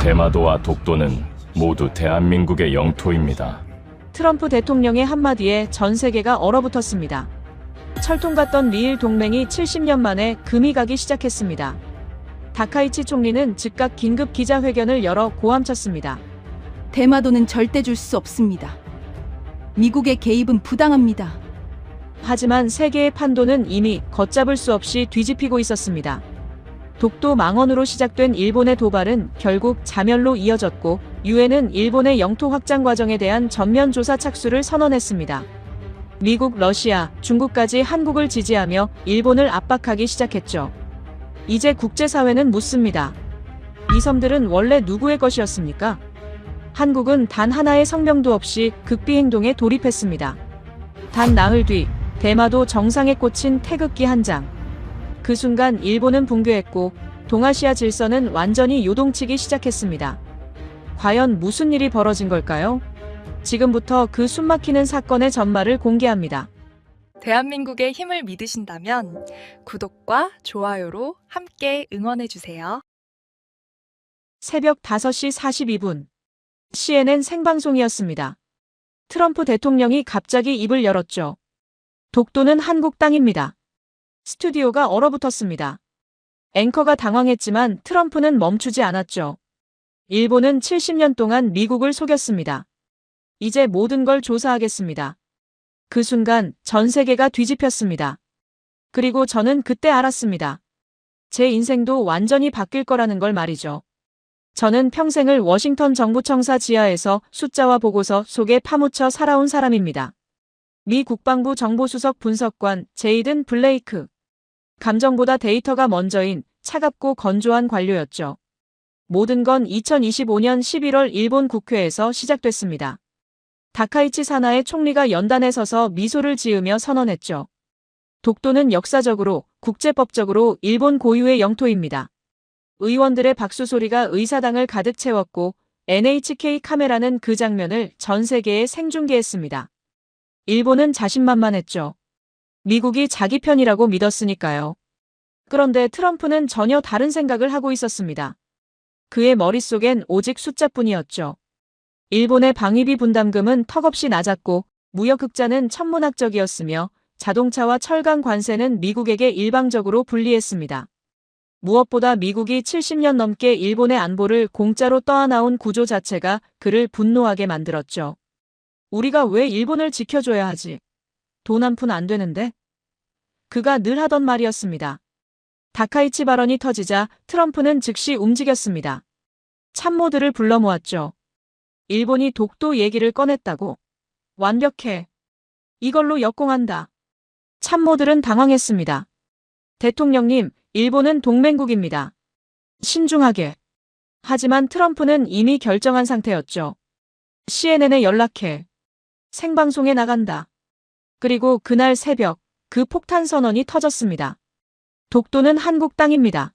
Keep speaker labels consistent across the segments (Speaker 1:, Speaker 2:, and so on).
Speaker 1: 대마도와 독도는 모두 대한민국의 영토입니다.
Speaker 2: 트럼프 대통령의 한마디에 전 세계가 얼어붙었습니다. 철통 같던 미일 동맹이 70년 만에 금이 가기 시작했습니다. 다카이치 총리는 즉각 긴급 기자회견을 열어 고함쳤습니다.
Speaker 3: 대마도는 절대 줄 수 없습니다. 미국의 개입은 부당합니다.
Speaker 2: 하지만 세계의 판도는 이미 걷잡을 수 없이 뒤집히고 있었습니다. 독도 망언으로 시작된 일본의 도발은 결국 자멸로 이어졌고 유엔은 일본의 영토 확장 과정에 대한 전면 조사 착수를 선언했습니다. 미국, 러시아, 중국까지 한국을 지지하며 일본을 압박하기 시작했죠. 이제 국제사회는 묻습니다. 이 섬들은 원래 누구의 것이었습니까? 한국은 단 하나의 성명도 없이 극비 행동에 돌입했습니다. 단 나흘 뒤 대마도 정상에 꽂힌 태극기 한 장. 그 순간 일본은 붕괴했고 동아시아 질서는 완전히 요동치기 시작했습니다. 과연 무슨 일이 벌어진 걸까요? 지금부터 그 숨막히는 사건의 전말을 공개합니다.
Speaker 4: 대한민국의 힘을 믿으신다면 구독과 좋아요로 함께 응원해주세요.
Speaker 2: 새벽 5시 42분. CNN 생방송이었습니다. 트럼프 대통령이 갑자기 입을 열었죠. 독도는 한국 땅입니다. 스튜디오가 얼어붙었습니다. 앵커가 당황했지만 트럼프는 멈추지 않았죠. 일본은 70년 동안 미국을 속였습니다. 이제 모든 걸 조사하겠습니다. 그 순간 전 세계가 뒤집혔습니다. 그리고 저는 그때 알았습니다. 제 인생도 완전히 바뀔 거라는 걸 말이죠. 저는 평생을 워싱턴 정부청사 지하에서 숫자와 보고서 속에 파묻혀 살아온 사람입니다. 미 국방부 정보수석 분석관 제이든 블레이크. 감정보다 데이터가 먼저인 차갑고 건조한 관료였죠. 모든 건 2025년 11월 일본 국회에서 시작됐습니다. 다카이치 사나의 총리가 연단에 서서 미소를 지으며 선언했죠. 독도는 역사적으로, 국제법적으로 일본 고유의 영토입니다. 의원들의 박수 소리가 의사당을 가득 채웠고 NHK 카메라는 그 장면을 전 세계에 생중계했습니다. 일본은 자신만만했죠. 미국이 자기 편이라고 믿었으니까요. 그런데 트럼프는 전혀 다른 생각을 하고 있었습니다. 그의 머릿속엔 오직 숫자뿐이었죠. 일본의 방위비 분담금은 턱없이 낮았고 무역 흑자는 천문학적이었으며 자동차와 철강 관세는 미국에게 일방적으로 불리했습니다. 무엇보다 미국이 70년 넘게 일본의 안보를 공짜로 떠안아온 구조 자체가 그를 분노하게 만들었죠. 우리가 왜 일본을 지켜줘야 하지? 돈 한 푼 안 되는데? 그가 늘 하던 말이었습니다. 다카이치 발언이 터지자 트럼프는 즉시 움직였습니다. 참모들을 불러 모았죠. 일본이 독도 얘기를 꺼냈다고? 완벽해. 이걸로 역공한다. 참모들은 당황했습니다. 대통령님, 일본은 동맹국입니다. 신중하게. 하지만 트럼프는 이미 결정한 상태였죠. CNN에 연락해. 생방송에 나간다. 그리고 그날 새벽, 그 폭탄 선언이 터졌습니다. 독도는 한국 땅입니다.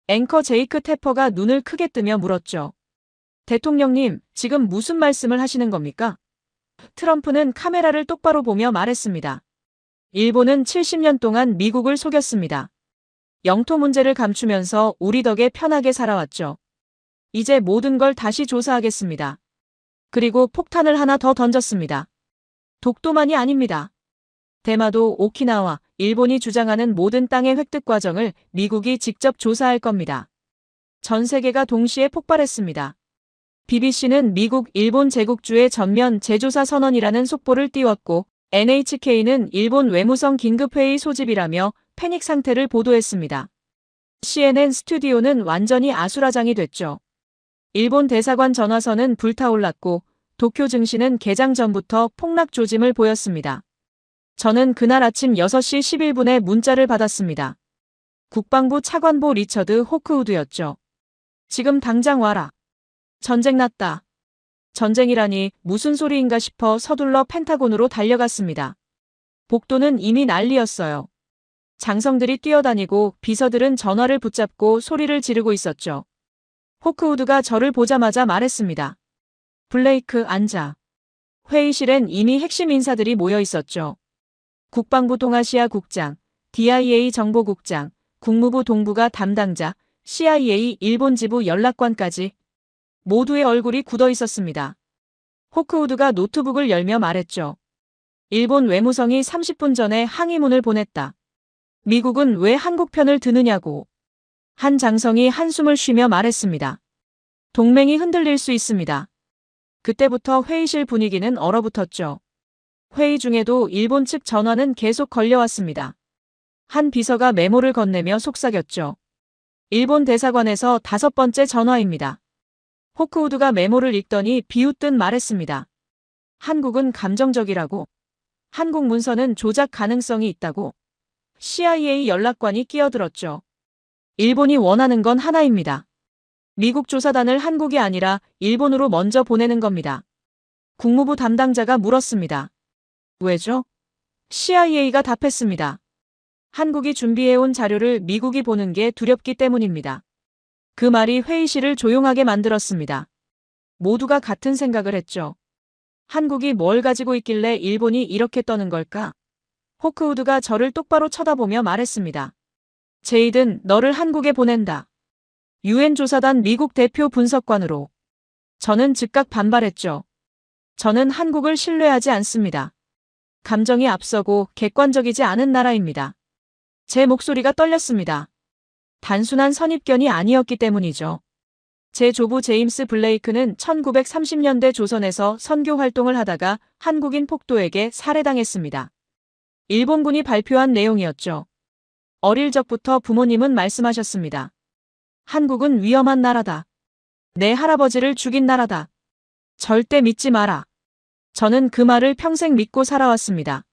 Speaker 2: 앵커 제이크 태퍼가 눈을 크게 뜨며 물었죠. 대통령님, 지금 무슨 말씀을 하시는 겁니까? 트럼프는 카메라를 똑바로 보며 말했습니다. 일본은 70년 동안 미국을 속였습니다. 영토 문제를 감추면서 우리 덕에 편하게 살아왔죠. 이제 모든 걸 다시 조사하겠습니다. 그리고 폭탄을 하나 더 던졌습니다. 독도만이 아닙니다. 대마도, 오키나와, 일본이 주장하는 모든 땅의 획득 과정을 미국이 직접 조사할 겁니다. 전 세계가 동시에 폭발했습니다. BBC는 미국, 일본 제국주의 전면 재조사 선언이라는 속보를 띄웠고 NHK는 일본 외무성 긴급회의 소집이라며 패닉 상태를 보도했습니다. CNN 스튜디오는 완전히 아수라장이 됐죠. 일본 대사관 전화선은 불타올랐고 도쿄 증시는 개장 전부터 폭락 조짐을 보였습니다. 저는 그날 아침 6시 11분에 문자를 받았습니다. 국방부 차관보 리처드 호크우드였죠. 지금 당장 와라. 전쟁 났다. 전쟁이라니 무슨 소리인가 싶어 서둘러 펜타곤으로 달려갔습니다. 복도는 이미 난리였어요. 장성들이 뛰어다니고 비서들은 전화를 붙잡고 소리를 지르고 있었죠. 호크우드가 저를 보자마자 말했습니다. 블레이크, 앉아. 회의실엔 이미 핵심 인사들이 모여 있었죠. 국방부 동아시아 국장, DIA 정보국장, 국무부 동북아 담당자, CIA 일본 지부 연락관까지. 모두의 얼굴이 굳어 있었습니다. 호크우드가 노트북을 열며 말했죠. 일본 외무성이 30분 전에 항의문을 보냈다. 미국은 왜 한국 편을 드느냐고. 한 장성이 한숨을 쉬며 말했습니다. 동맹이 흔들릴 수 있습니다. 그때부터 회의실 분위기는 얼어붙었죠. 회의 중에도 일본 측 전화는 계속 걸려왔습니다. 한 비서가 메모를 건네며 속삭였죠. 일본 대사관에서 5번째 전화입니다. 호크우드가 메모를 읽더니 비웃듯 말했습니다. 한국은 감정적이라고. 한국 문서는 조작 가능성이 있다고. CIA 연락관이 끼어들었죠. 일본이 원하는 건 하나입니다. 미국 조사단을 한국이 아니라 일본으로 먼저 보내는 겁니다. 국무부 담당자가 물었습니다. 왜죠? CIA가 답했습니다. 한국이 준비해온 자료를 미국이 보는 게 두렵기 때문입니다. 그 말이 회의실을 조용하게 만들었습니다. 모두가 같은 생각을 했죠. 한국이 뭘 가지고 있길래 일본이 이렇게 떠는 걸까? 호크우드가 저를 똑바로 쳐다보며 말했습니다. 제이든 너를 한국에 보낸다. 유엔 조사단 미국 대표 분석관으로. 저는 즉각 반발했죠. 저는 한국을 신뢰하지 않습니다. 감정이 앞서고 객관적이지 않은 나라입니다. 제 목소리가 떨렸습니다. 단순한 선입견이 아니었기 때문이죠. 제 조부 제임스 블레이크는 1930년대 조선에서 선교 활동을 하다가 한국인 폭도에게 살해당했습니다. 일본군이 발표한 내용이었죠. 어릴 적부터 부모님은 말씀하셨습니다. 한국은 위험한 나라다. 내 할아버지를 죽인 나라다. 절대 믿지 마라. 저는 그 말을 평생 믿고 살아왔습니다.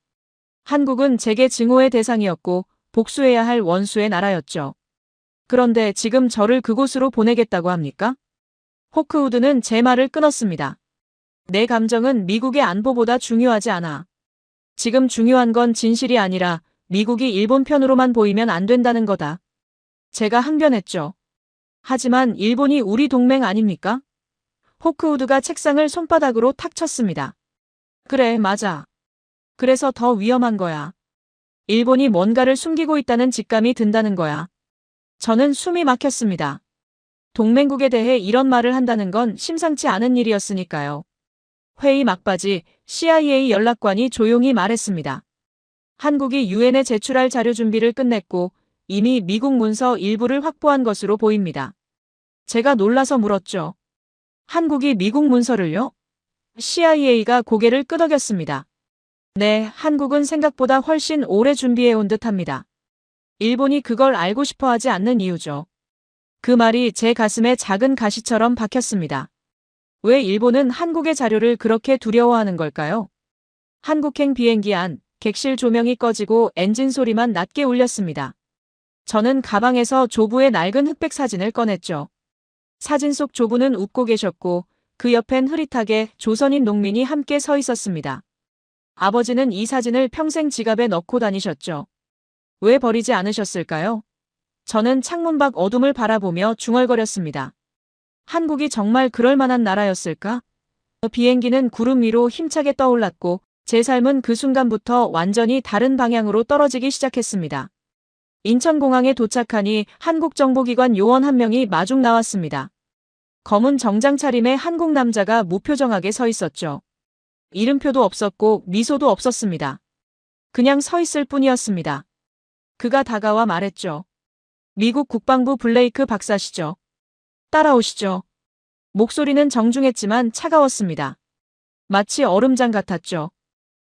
Speaker 2: 한국은 제게 증오의 대상이었고 복수해야 할 원수의 나라였죠. 그런데 지금 저를 그곳으로 보내겠다고 합니까? 호크우드는 제 말을 끊었습니다. 내 감정은 미국의 안보보다 중요하지 않아. 지금 중요한 건 진실이 아니라 미국이 일본 편으로만 보이면 안 된다는 거다. 제가 항변했죠. 하지만 일본이 우리 동맹 아닙니까? 호크우드가 책상을 손바닥으로 탁 쳤습니다. 그래, 맞아. 그래서 더 위험한 거야. 일본이 뭔가를 숨기고 있다는 직감이 든다는 거야. 저는 숨이 막혔습니다. 동맹국에 대해 이런 말을 한다는 건 심상치 않은 일이었으니까요. 회의 막바지 CIA 연락관이 조용히 말했습니다. 한국이 유엔에 제출할 자료 준비를 끝냈고 이미 미국 문서 일부를 확보한 것으로 보입니다. 제가 놀라서 물었죠. 한국이 미국 문서를요? CIA가 고개를 끄덕였습니다. 네, 한국은 생각보다 훨씬 오래 준비해온 듯합니다. 일본이 그걸 알고 싶어 하지 않는 이유죠. 그 말이 제 가슴에 작은 가시처럼 박혔습니다. 왜 일본은 한국의 자료를 그렇게 두려워하는 걸까요? 한국행 비행기 안 객실 조명이 꺼지고 엔진 소리만 낮게 울렸습니다. 저는 가방에서 조부의 낡은 흑백 사진을 꺼냈죠. 사진 속 조부는 웃고 계셨고 그 옆엔 흐릿하게 조선인 농민이 함께 서 있었습니다. 아버지는 이 사진을 평생 지갑에 넣고 다니셨죠. 왜 버리지 않으셨을까요? 저는 창문 밖 어둠을 바라보며 중얼거렸습니다. 한국이 정말 그럴 만한 나라였을까? 비행기는 구름 위로 힘차게 떠올랐고 제 삶은 그 순간부터 완전히 다른 방향으로 떨어지기 시작했습니다. 인천공항에 도착하니 한국 정보기관 요원 한 명이 마중 나왔습니다. 검은 정장 차림의 한국 남자가 무표정하게 서 있었죠. 이름표도 없었고 미소도 없었습니다. 그냥 서 있을 뿐이었습니다. 그가 다가와 말했죠. 미국 국방부 블레이크 박사시죠. 따라오시죠. 목소리는 정중했지만 차가웠습니다. 마치 얼음장 같았죠.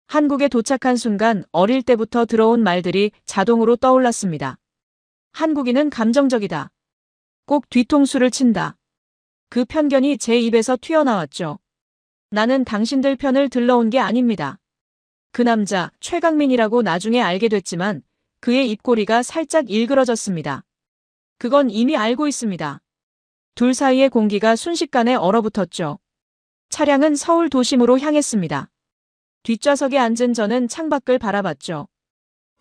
Speaker 2: 한국에 도착한 순간 어릴 때부터 들어온 말들이 자동으로 떠올랐습니다. 한국인은 감정적이다. 꼭 뒤통수를 친다. 그 편견이 제 입에서 튀어나왔죠. 나는 당신들 편을 들러온 게 아닙니다. 그 남자 최강민이라고 나중에 알게 됐지만 그의 입꼬리가 살짝 일그러졌습니다. 그건 이미 알고 있습니다. 둘 사이의 공기가 순식간에 얼어붙었죠. 차량은 서울 도심으로 향했습니다. 뒷좌석에 앉은 저는 창밖을 바라봤죠.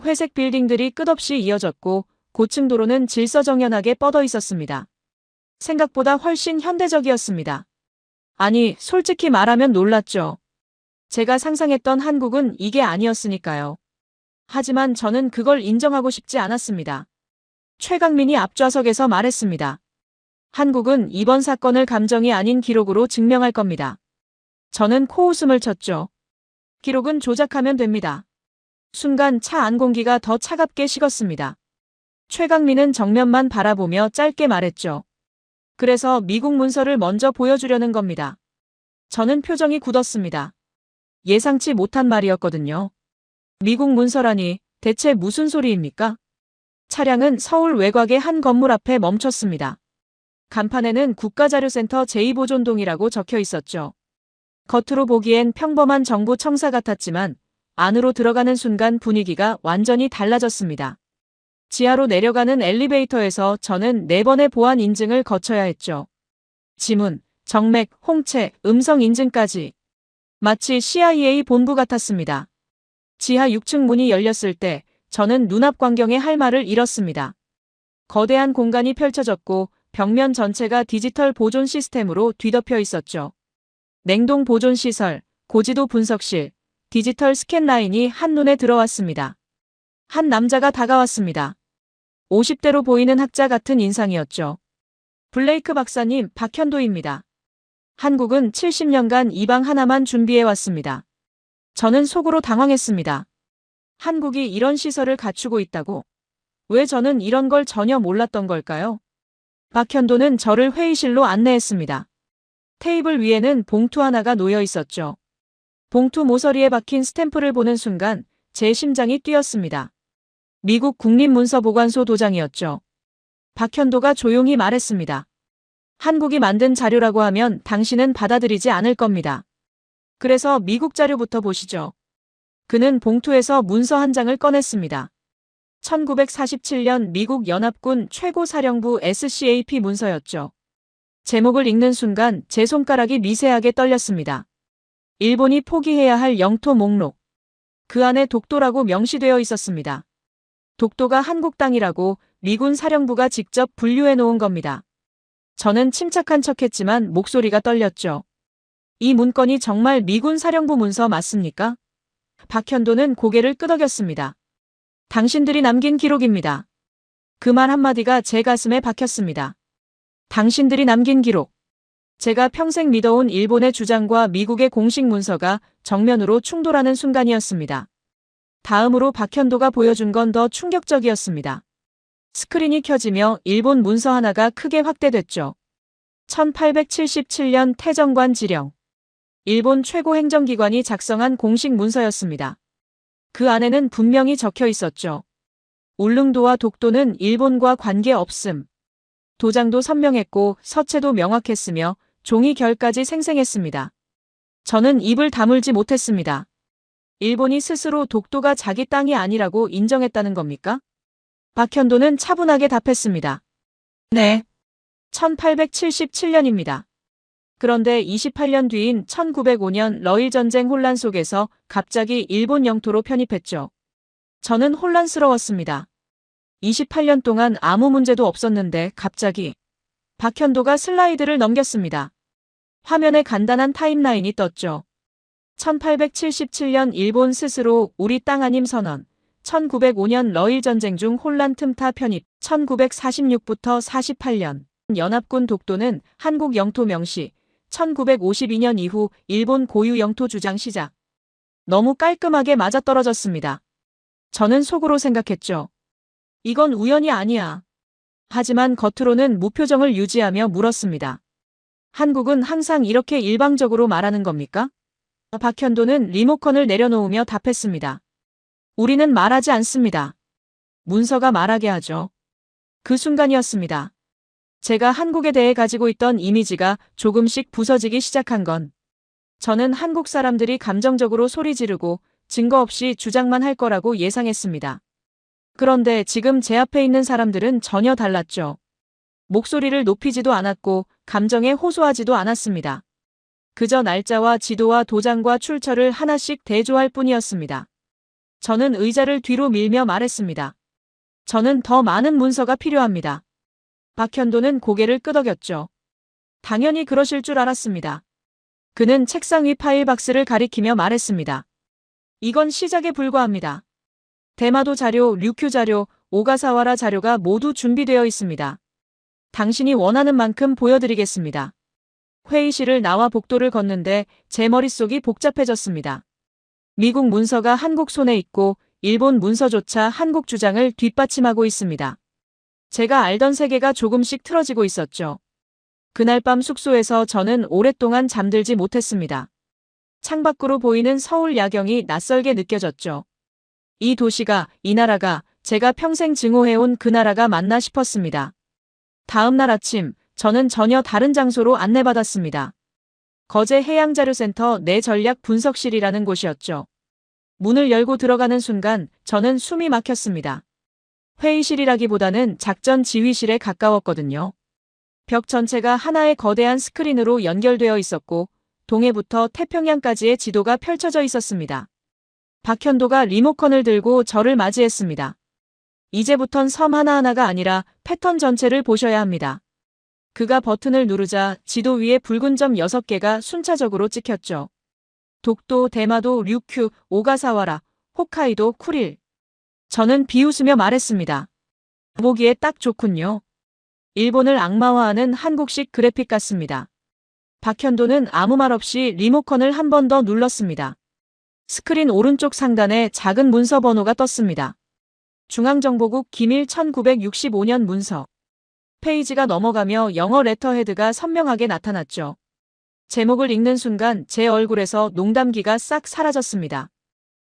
Speaker 2: 회색 빌딩들이 끝없이 이어졌고 고층 도로는 질서정연하게 뻗어 있었습니다. 생각보다 훨씬 현대적이었습니다. 아니, 솔직히 말하면 놀랐죠. 제가 상상했던 한국은 이게 아니었으니까요. 하지만 저는 그걸 인정하고 싶지 않았습니다. 최강민이 앞좌석에서 말했습니다. 한국은 이번 사건을 감정이 아닌 기록으로 증명할 겁니다. 저는 코웃음을 쳤죠. 기록은 조작하면 됩니다. 순간 차 안 공기가 더 차갑게 식었습니다. 최강민은 정면만 바라보며 짧게 말했죠. 그래서 미국 문서를 먼저 보여주려는 겁니다. 저는 표정이 굳었습니다. 예상치 못한 말이었거든요. 미국 문서라니 대체 무슨 소리입니까? 차량은 서울 외곽의 한 건물 앞에 멈췄습니다. 간판에는 국가자료센터 제2보존동이라고 적혀 있었죠. 겉으로 보기엔 평범한 정부 청사 같았지만 안으로 들어가는 순간 분위기가 완전히 달라졌습니다. 지하로 내려가는 엘리베이터에서 저는 4번의 보안 인증을 거쳐야 했죠. 지문, 정맥, 홍채, 음성 인증까지. 마치 CIA 본부 같았습니다. 지하 6층 문이 열렸을 때 저는 눈앞 광경에 할 말을 잃었습니다. 거대한 공간이 펼쳐졌고 벽면 전체가 디지털 보존 시스템으로 뒤덮여 있었죠. 냉동 보존 시설, 고지도 분석실, 디지털 스캔 라인이 한눈에 들어왔습니다. 한 남자가 다가왔습니다. 50대로 보이는 학자 같은 인상이었죠. 블레이크 박사님, 박현도입니다. 한국은 70년간 이 방 하나만 준비해왔습니다. 저는 속으로 당황했습니다. 한국이 이런 시설을 갖추고 있다고? 왜 저는 이런 걸 전혀 몰랐던 걸까요? 박현도는 저를 회의실로 안내했습니다. 테이블 위에는 봉투 하나가 놓여 있었죠. 봉투 모서리에 박힌 스탬프를 보는 순간 제 심장이 뛰었습니다. 미국 국립문서보관소 도장이었죠. 박현도가 조용히 말했습니다. 한국이 만든 자료라고 하면 당신은 받아들이지 않을 겁니다. 그래서 미국 자료부터 보시죠. 그는 봉투에서 문서 한 장을 꺼냈습니다. 1947년 미국 연합군 최고사령부 SCAP 문서였죠. 제목을 읽는 순간 제 손가락이 미세하게 떨렸습니다. 일본이 포기해야 할 영토 목록. 그 안에 독도라고 명시되어 있었습니다. 독도가 한국 땅이라고 미군 사령부가 직접 분류해 놓은 겁니다. 저는 침착한 척했지만 목소리가 떨렸죠. 이 문건이 정말 미군 사령부 문서 맞습니까? 박현도는 고개를 끄덕였습니다. 당신들이 남긴 기록입니다. 그 말 한마디가 제 가슴에 박혔습니다. 당신들이 남긴 기록. 제가 평생 믿어온 일본의 주장과 미국의 공식 문서가 정면으로 충돌하는 순간이었습니다. 다음으로 박현도가 보여준 건 더 충격적이었습니다. 스크린이 켜지며 일본 문서 하나가 크게 확대됐죠. 1877년 태정관 지령. 일본 최고 행정기관이 작성한 공식 문서였습니다. 그 안에는 분명히 적혀 있었죠. 울릉도와 독도는 일본과 관계없음. 도장도 선명했고 서체도 명확했으며 종이 결까지 생생했습니다. 저는 입을 다물지 못했습니다. 일본이 스스로 독도가 자기 땅이 아니라고 인정했다는 겁니까? 박현도는 차분하게 답했습니다. 네. 1877년입니다. 그런데 28년 뒤인 1905년 러일 전쟁 혼란 속에서 갑자기 일본 영토로 편입했죠. 저는 혼란스러웠습니다. 28년 동안 아무 문제도 없었는데 갑자기 박현도가 슬라이드를 넘겼습니다. 화면에 간단한 타임라인이 떴죠. 1877년 일본 스스로 우리 땅 아님 선언, 1905년 러일 전쟁 중 혼란 틈타 편입, 1946부터 48년 연합군 독도는 한국 영토 명시, 1952년 이후 일본 고유 영토 주장 시작. 너무 깔끔하게 맞아떨어졌습니다. 저는 속으로 생각했죠. 이건 우연이 아니야. 하지만 겉으로는 무표정을 유지하며 물었습니다. 한국은 항상 이렇게 일방적으로 말하는 겁니까? 박현도는 리모컨을 내려놓으며 답했습니다. 우리는 말하지 않습니다. 문서가 말하게 하죠. 그 순간이었습니다. 제가 한국에 대해 가지고 있던 이미지가 조금씩 부서지기 시작한 건 저는 한국 사람들이 감정적으로 소리 지르고 증거 없이 주장만 할 거라고 예상했습니다. 그런데 지금 제 앞에 있는 사람들은 전혀 달랐죠. 목소리를 높이지도 않았고 감정에 호소하지도 않았습니다. 그저 날짜와 지도와 도장과 출처를 하나씩 대조할 뿐이었습니다. 저는 의자를 뒤로 밀며 말했습니다. 저는 더 많은 문서가 필요합니다. 박현도는 고개를 끄덕였죠. 당연히 그러실 줄 알았습니다. 그는 책상 위 파일 박스를 가리키며 말했습니다. 이건 시작에 불과합니다. 대마도 자료, 류큐 자료, 오가사와라 자료가 모두 준비되어 있습니다. 당신이 원하는 만큼 보여드리겠습니다. 회의실을 나와 복도를 걷는데 제 머릿속이 복잡해졌습니다. 미국 문서가 한국 손에 있고 일본 문서조차 한국 주장을 뒷받침하고 있습니다. 제가 알던 세계가 조금씩 틀어지고 있었죠. 그날 밤 숙소에서 저는 오랫동안 잠들지 못했습니다. 창밖으로 보이는 서울 야경이 낯설게 느껴졌죠. 이 도시가, 이 나라가 제가 평생 증오해온 그 나라가 맞나 싶었습니다. 다음 날 아침, 저는 전혀 다른 장소로 안내받았습니다. 거제 해양자료센터 내 전략 분석실이라는 곳이었죠. 문을 열고 들어가는 순간 저는 숨이 막혔습니다. 회의실이라기보다는 작전 지휘실에 가까웠거든요. 벽 전체가 하나의 거대한 스크린으로 연결되어 있었고 동해부터 태평양까지의 지도가 펼쳐져 있었습니다. 박현도가 리모컨을 들고 저를 맞이했습니다. 이제부턴 섬 하나하나가 아니라 패턴 전체를 보셔야 합니다. 그가 버튼을 누르자 지도 위에 붉은 점 6개가 순차적으로 찍혔죠. 독도, 대마도, 류큐, 오가사와라, 홋카이도, 쿠릴. 저는 비웃으며 말했습니다. 보기에 딱 좋군요. 일본을 악마화하는 한국식 그래픽 같습니다. 박현도는 아무 말 없이 리모컨을 한 번 더 눌렀습니다. 스크린 오른쪽 상단에 작은 문서 번호가 떴습니다. 중앙정보국 기밀 1965년 문서. 페이지가 넘어가며 영어 레터헤드가 선명하게 나타났죠. 제목을 읽는 순간 제 얼굴에서 농담기가 싹 사라졌습니다.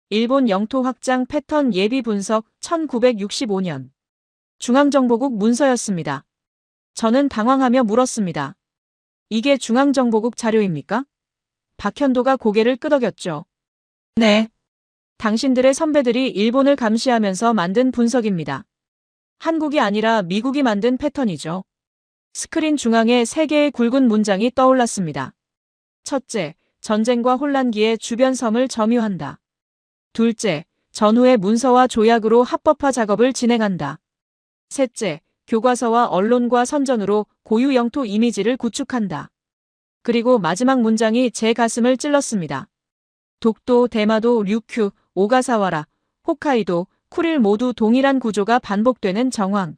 Speaker 2: 일본 영토 확장 패턴 예비 분석 1965년. 중앙정보국 문서였습니다. 저는 당황하며 물었습니다. 이게 중앙정보국 자료입니까? 박현도가 고개를 끄덕였죠. 네. 당신들의 선배들이 일본을 감시하면서 만든 분석입니다. 한국이 아니라 미국이 만든 패턴이죠. 스크린 중앙에 3개의 굵은 문장이 떠올랐습니다. 첫째, 전쟁과 혼란기에 주변 섬을 점유한다. 둘째, 전후의 문서와 조약으로 합법화 작업을 진행한다. 셋째, 교과서와 언론과 선전으로 고유 영토 이미지를 구축한다. 그리고 마지막 문장이 제 가슴을 찔렀습니다. 독도, 대마도, 류큐, 오가사와라, 홋카이도, 쿠릴 모두 동일한 구조가 반복되는 정황.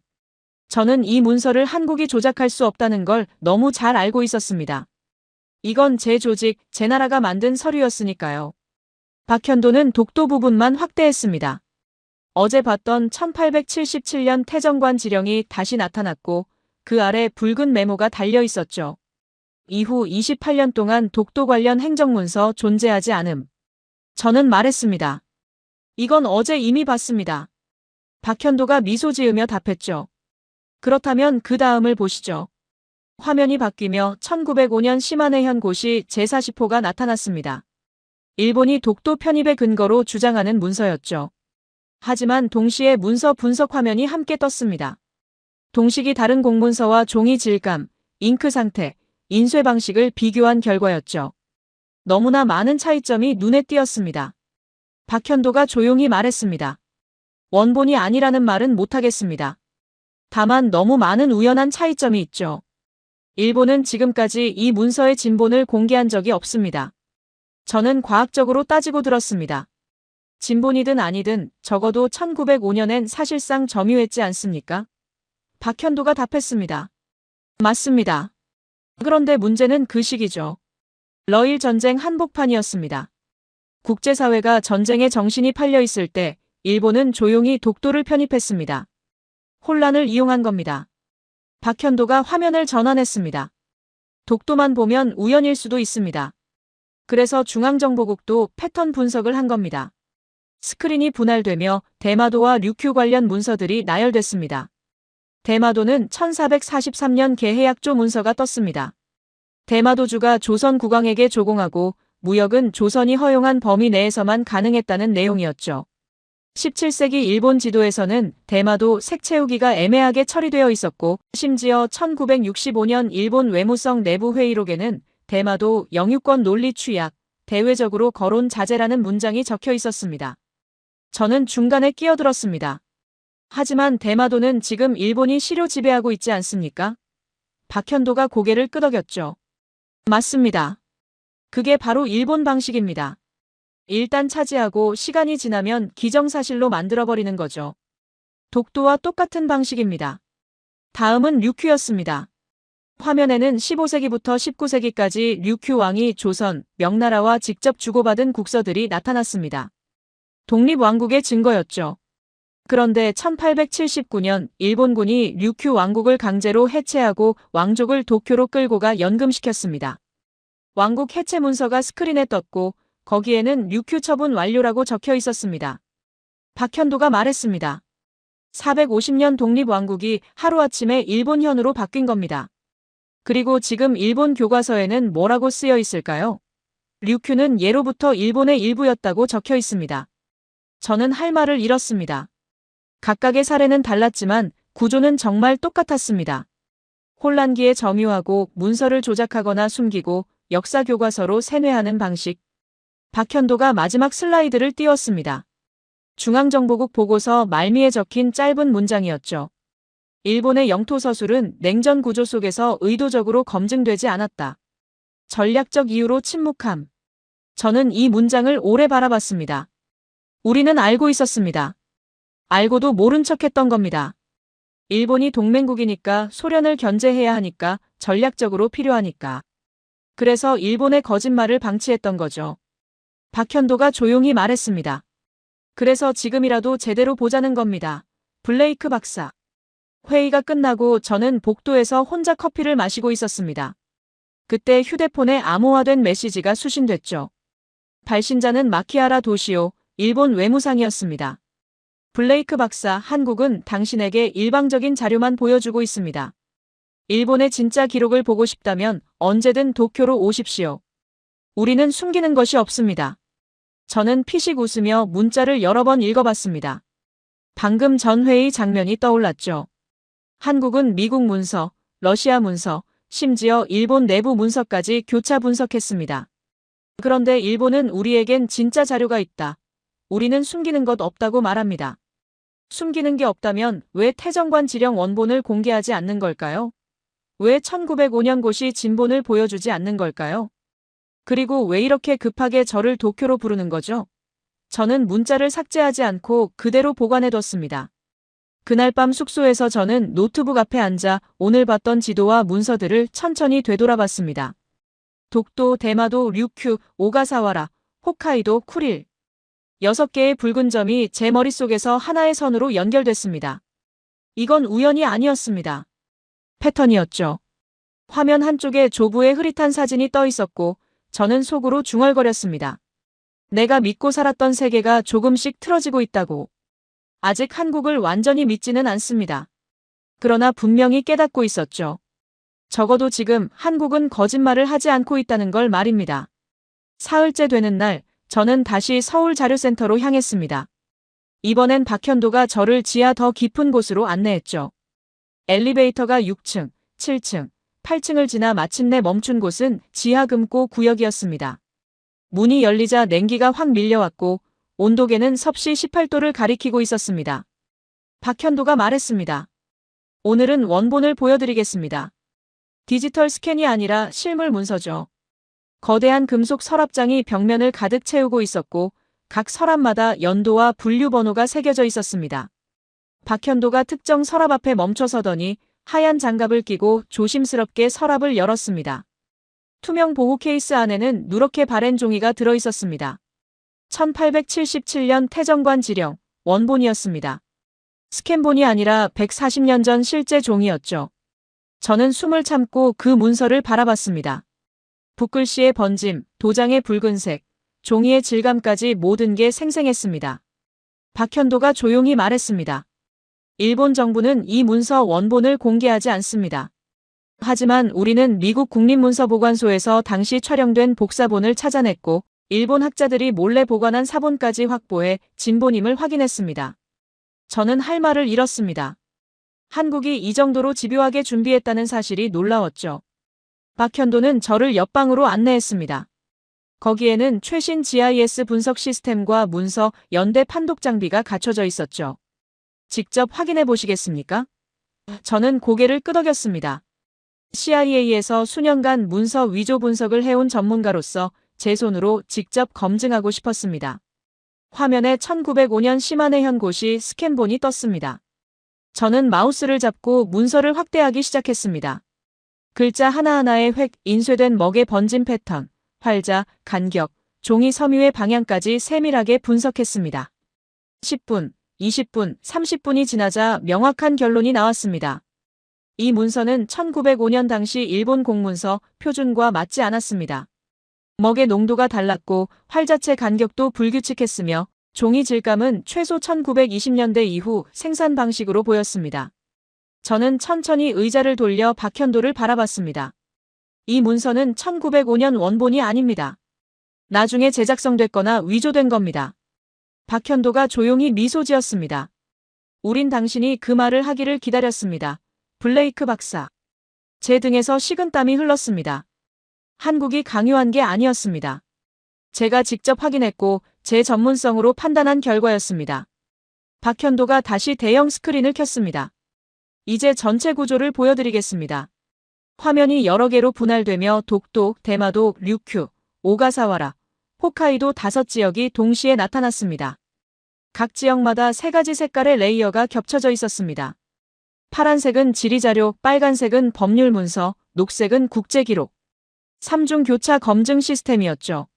Speaker 2: 저는 이 문서를 한국이 조작할 수 없다는 걸 너무 잘 알고 있었습니다. 이건 제 조직, 제 나라가 만든 서류였으니까요. 박현도는 독도 부분만 확대했습니다. 어제 봤던 1877년 태정관 지령이 다시 나타났고 그 아래 붉은 메모가 달려 있었죠. 이후 28년 동안 독도 관련 행정문서 존재하지 않음. 저는 말했습니다. 이건 어제 이미 봤습니다. 박현도가 미소 지으며 답했죠. 그렇다면 그 다음을 보시죠. 화면이 바뀌며 1905년 시마네현 고시 제40호가 나타났습니다. 일본이 독도 편입의 근거로 주장하는 문서였죠. 하지만 동시에 문서 분석 화면이 함께 떴습니다. 동식이 다른 공문서와 종이 질감, 잉크 상태, 인쇄 방식을 비교한 결과였죠. 너무나 많은 차이점이 눈에 띄었습니다. 박현도가 조용히 말했습니다. 원본이 아니라는 말은 못하겠습니다. 다만 너무 많은 우연한 차이점이 있죠. 일본은 지금까지 이 문서의 진본을 공개한 적이 없습니다. 저는 과학적으로 따지고 들었습니다. 진본이든 아니든 적어도 1905년엔 사실상 점유했지 않습니까? 박현도가 답했습니다. 맞습니다. 그런데 문제는 그 시기죠. 러일 전쟁 한복판이었습니다. 국제사회가 전쟁에 정신이 팔려 있을 때 일본은 조용히 독도를 편입했습니다. 혼란을 이용한 겁니다. 박현도가 화면을 전환했습니다. 독도만 보면 우연일 수도 있습니다. 그래서 중앙정보국도 패턴 분석을 한 겁니다. 스크린이 분할되며 대마도와 류큐 관련 문서들이 나열됐습니다. 대마도는 1443년 개해약조 문서가 떴습니다. 대마도주가 조선 국왕에게 조공하고 무역은 조선이 허용한 범위 내에서만 가능했다는 내용이었죠. 17세기 일본 지도에서는 대마도 색채우기가 애매하게 처리되어 있었고 심지어 1965년 일본 외무성 내부 회의록에는 대마도 영유권 논리 취약, 대외적으로 거론 자제라는 문장이 적혀 있었습니다. 저는 중간에 끼어들었습니다. 하지만 대마도는 지금 일본이 실효 지배하고 있지 않습니까? 박현도가 고개를 끄덕였죠. 맞습니다. 그게 바로 일본 방식입니다. 일단 차지하고 시간이 지나면 기정사실로 만들어버리는 거죠. 독도와 똑같은 방식입니다. 다음은 류큐였습니다. 화면에는 15세기부터 19세기까지 류큐 왕이 조선, 명나라와 직접 주고받은 국서들이 나타났습니다. 독립왕국의 증거였죠. 그런데 1879년 일본군이 류큐 왕국을 강제로 해체하고 왕족을 도쿄로 끌고 가 연금시켰습니다. 왕국 해체 문서가 스크린에 떴고 거기에는 류큐 처분 완료라고 적혀 있었습니다. 박현도가 말했습니다. 450년 독립왕국이 하루아침에 일본현으로 바뀐 겁니다. 그리고 지금 일본 교과서에는 뭐라고 쓰여 있을까요? 류큐는 예로부터 일본의 일부였다고 적혀 있습니다. 저는 할 말을 잃었습니다. 각각의 사례는 달랐지만 구조는 정말 똑같았습니다. 혼란기에 점유하고 문서를 조작하거나 숨기고 역사 교과서로 세뇌하는 방식. 박현도가 마지막 슬라이드를 띄웠습니다. 중앙정보국 보고서 말미에 적힌 짧은 문장이었죠. 일본의 영토 서술은 냉전 구조 속에서 의도적으로 검증되지 않았다. 전략적 이유로 침묵함. 저는 이 문장을 오래 바라봤습니다. 우리는 알고 있었습니다. 알고도 모른 척했던 겁니다. 일본이 동맹국이니까 소련을 견제해야 하니까 전략적으로 필요하니까. 그래서 일본의 거짓말을 방치했던 거죠. 박현도가 조용히 말했습니다. 그래서 지금이라도 제대로 보자는 겁니다. 블레이크 박사. 회의가 끝나고 저는 복도에서 혼자 커피를 마시고 있었습니다. 그때 휴대폰에 암호화된 메시지가 수신됐죠. 발신자는 마키하라 도시오, 일본 외무상이었습니다. 블레이크 박사, 한국은 당신에게 일방적인 자료만 보여주고 있습니다. 일본의 진짜 기록을 보고 싶다면 언제든 도쿄로 오십시오. 우리는 숨기는 것이 없습니다. 저는 피식 웃으며 문자를 여러 번 읽어봤습니다. 방금 전 회의 장면이 떠올랐죠. 한국은 미국 문서, 러시아 문서, 심지어 일본 내부 문서까지 교차 분석했습니다. 그런데 일본은 우리에겐 진짜 자료가 있다. 우리는 숨기는 것 없다고 말합니다. 숨기는 게 없다면 왜 태정관 지령 원본을 공개하지 않는 걸까요? 왜 1905년 고시 진본을 보여주지 않는 걸까요? 그리고 왜 이렇게 급하게 저를 도쿄로 부르는 거죠? 저는 문자를 삭제하지 않고 그대로 보관해뒀습니다. 그날 밤 숙소에서 저는 노트북 앞에 앉아 오늘 봤던 지도와 문서들을 천천히 되돌아봤습니다. 독도, 대마도, 류큐, 오가사와라, 홋카이도, 쿠릴. 6개의 붉은 점이 제 머릿속에서 하나의 선으로 연결됐습니다. 이건 우연이 아니었습니다. 패턴이었죠. 화면 한쪽에 조부의 흐릿한 사진이 떠 있었고 저는 속으로 중얼거렸습니다. 내가 믿고 살았던 세계가 조금씩 틀어지고 있다고. 아직 한국을 완전히 믿지는 않습니다. 그러나 분명히 깨닫고 있었죠. 적어도 지금 한국은 거짓말을 하지 않고 있다는 걸 말입니다. 사흘째 되는 날, 저는 다시 서울자료센터로 향했습니다. 이번엔 박현도가 저를 지하 더 깊은 곳으로 안내했죠. 엘리베이터가 6층, 7층, 8층을 지나 마침내 멈춘 곳은 지하 금고 구역이었습니다. 문이 열리자 냉기가 확 밀려왔고 온도계는 섭씨 18도를 가리키고 있었습니다. 박현도가 말했습니다. 오늘은 원본을 보여드리겠습니다. 디지털 스캔이 아니라 실물 문서죠. 거대한 금속 서랍장이 벽면을 가득 채우고 있었고 각 서랍마다 연도와 분류 번호가 새겨져 있었습니다. 박현도가 특정 서랍 앞에 멈춰서더니 하얀 장갑을 끼고 조심스럽게 서랍을 열었습니다. 투명 보호 케이스 안에는 누렇게 바랜 종이가 들어 있었습니다. 1877년 태정관 지령, 원본이었습니다. 스캔본이 아니라 140년 전 실제 종이었죠. 저는 숨을 참고 그 문서를 바라봤습니다. 붓글씨의 번짐, 도장의 붉은색, 종이의 질감까지 모든 게 생생했습니다. 박현도가 조용히 말했습니다. 일본 정부는 이 문서 원본을 공개하지 않습니다. 하지만 우리는 미국 국립문서보관소에서 당시 촬영된 복사본을 찾아냈고 일본 학자들이 몰래 보관한 사본까지 확보해 진본임을 확인했습니다. 저는 할 말을 잃었습니다. 한국이 이 정도로 집요하게 준비했다는 사실이 놀라웠죠. 박현도는 저를 옆방으로 안내했습니다. 거기에는 최신 GIS 분석 시스템과 문서, 연대 판독 장비가 갖춰져 있었죠. 직접 확인해 보시겠습니까? 저는 고개를 끄덕였습니다. CIA에서 수년간 문서 위조 분석을 해온 전문가로서 제 손으로 직접 검증하고 싶었습니다. 화면에 1905년 시마네현 고시 스캔본이 떴습니다. 저는 마우스를 잡고 문서를 확대하기 시작했습니다. 글자 하나하나에 획, 인쇄된 먹의 번짐 패턴, 활자, 간격, 종이 섬유의 방향까지 세밀하게 분석했습니다. 10분, 20분, 30분이 지나자 명확한 결론이 나왔습니다. 이 문서는 1905년 당시 일본 공문서 표준과 맞지 않았습니다. 먹의 농도가 달랐고 활자체 간격도 불규칙했으며 종이 질감은 최소 1920년대 이후 생산 방식으로 보였습니다. 저는 천천히 의자를 돌려 박현도를 바라봤습니다. 이 문서는 1905년 원본이 아닙니다. 나중에 제작성됐거나 위조된 겁니다. 박현도가 조용히 미소 지었습니다. 우린 당신이 그 말을 하기를 기다렸습니다. 블레이크 박사. 제 등에서 식은땀이 흘렀습니다. 한국이 강요한 게 아니었습니다. 제가 직접 확인했고 제 전문성으로 판단한 결과였습니다. 박현도가 다시 대형 스크린을 켰습니다. 이제 전체 구조를 보여드리겠습니다. 화면이 여러 개로 분할되며 독도, 대마도, 류큐, 오가사와라, 홋카이도 5지역이 동시에 나타났습니다. 각 지역마다 3가지 색깔의 레이어가 겹쳐져 있었습니다. 파란색은 지리자료, 빨간색은 법률 문서, 녹색은 국제기록. 3중 교차 검증 시스템이었죠.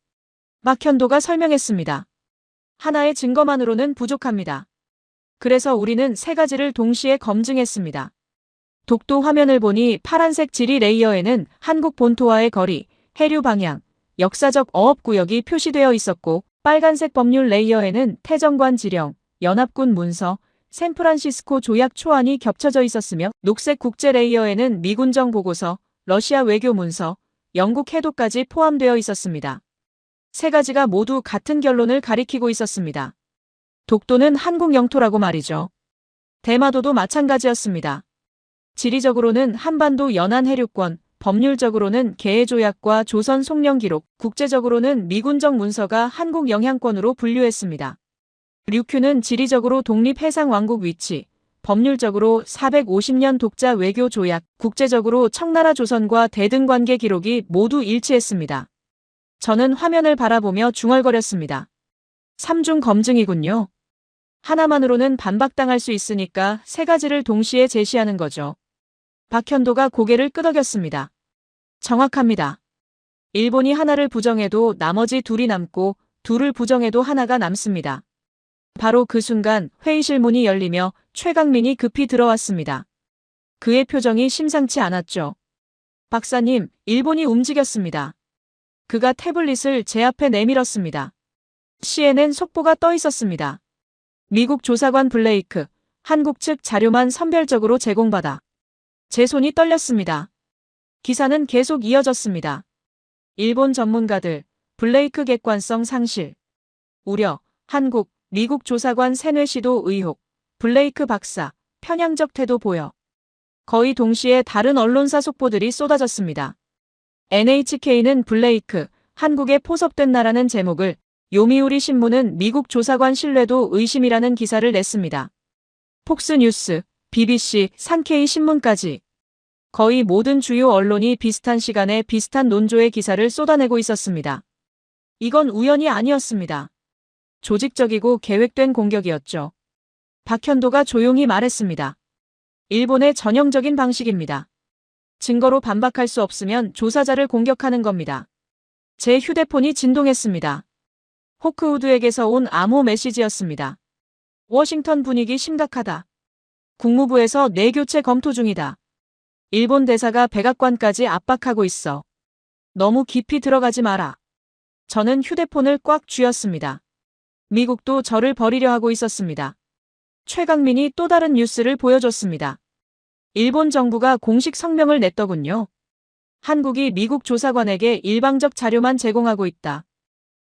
Speaker 2: 박현도가 설명했습니다. 하나의 증거만으로는 부족합니다. 그래서 우리는 3가지를 동시에 검증했습니다. 독도 화면을 보니 파란색 지리 레이어에는 한국 본토와의 거리, 해류 방향, 역사적 어업구역이 표시되어 있었고 빨간색 법률 레이어에는 태정관 지령, 연합군 문서, 샌프란시스코 조약 초안이 겹쳐져 있었으며 녹색 국제 레이어에는 미군정 보고서, 러시아 외교 문서, 영국 해도까지 포함되어 있었습니다. 3가지가 모두 같은 결론을 가리키고 있었습니다. 독도는 한국 영토라고 말이죠. 대마도도 마찬가지였습니다. 지리적으로는 한반도 연안 해류권, 법률적으로는 개해조약과 조선 송년기록, 국제적으로는 미군정 문서가 한국 영향권으로 분류했습니다. 류큐는 지리적으로 독립해상왕국 위치, 법률적으로 450년 독자 외교 조약, 국제적으로 청나라 조선과 대등관계 기록이 모두 일치했습니다. 저는 화면을 바라보며 중얼거렸습니다. 3중 검증이군요. 하나만으로는 반박당할 수 있으니까 3가지를 동시에 제시하는 거죠. 박현도가 고개를 끄덕였습니다. 정확합니다. 일본이 하나를 부정해도 나머지 2이 남고 2를 부정해도 하나가 남습니다. 바로 그 순간 회의실 문이 열리며 최강민이 급히 들어왔습니다. 그의 표정이 심상치 않았죠. 박사님, 일본이 움직였습니다. 그가 태블릿을 제 앞에 내밀었습니다. CNN 속보가 떠 있었습니다. 미국 조사관 블레이크, 한국 측 자료만 선별적으로 제공받아. 제 손이 떨렸습니다. 기사는 계속 이어졌습니다. 일본 전문가들, 블레이크 객관성 상실. 우려, 한국, 미국 조사관 세뇌 시도 의혹, 블레이크 박사, 편향적 태도 보여. 거의 동시에 다른 언론사 속보들이 쏟아졌습니다. NHK는 블레이크, 한국에 포섭된 나라는 제목을, 요미우리 신문은 미국 조사관 신뢰도 의심이라는 기사를 냈습니다. 폭스뉴스, BBC, 산케이 신문까지. 거의 모든 주요 언론이 비슷한 시간에 비슷한 논조의 기사를 쏟아내고 있었습니다. 이건 우연이 아니었습니다. 조직적이고 계획된 공격이었죠. 박현도가 조용히 말했습니다. 일본의 전형적인 방식입니다. 증거로 반박할 수 없으면 조사자를 공격하는 겁니다. 제 휴대폰이 진동했습니다. 호크우드에게서 온 암호 메시지였습니다. 워싱턴 분위기 심각하다. 국무부에서 내교체 검토 중이다. 일본 대사가 백악관까지 압박하고 있어. 너무 깊이 들어가지 마라. 저는 휴대폰을 꽉 쥐었습니다. 미국도 저를 버리려 하고 있었습니다. 최강민이 또 다른 뉴스를 보여줬습니다. 일본 정부가 공식 성명을 냈더군요. 한국이 미국 조사관에게 일방적 자료만 제공하고 있다.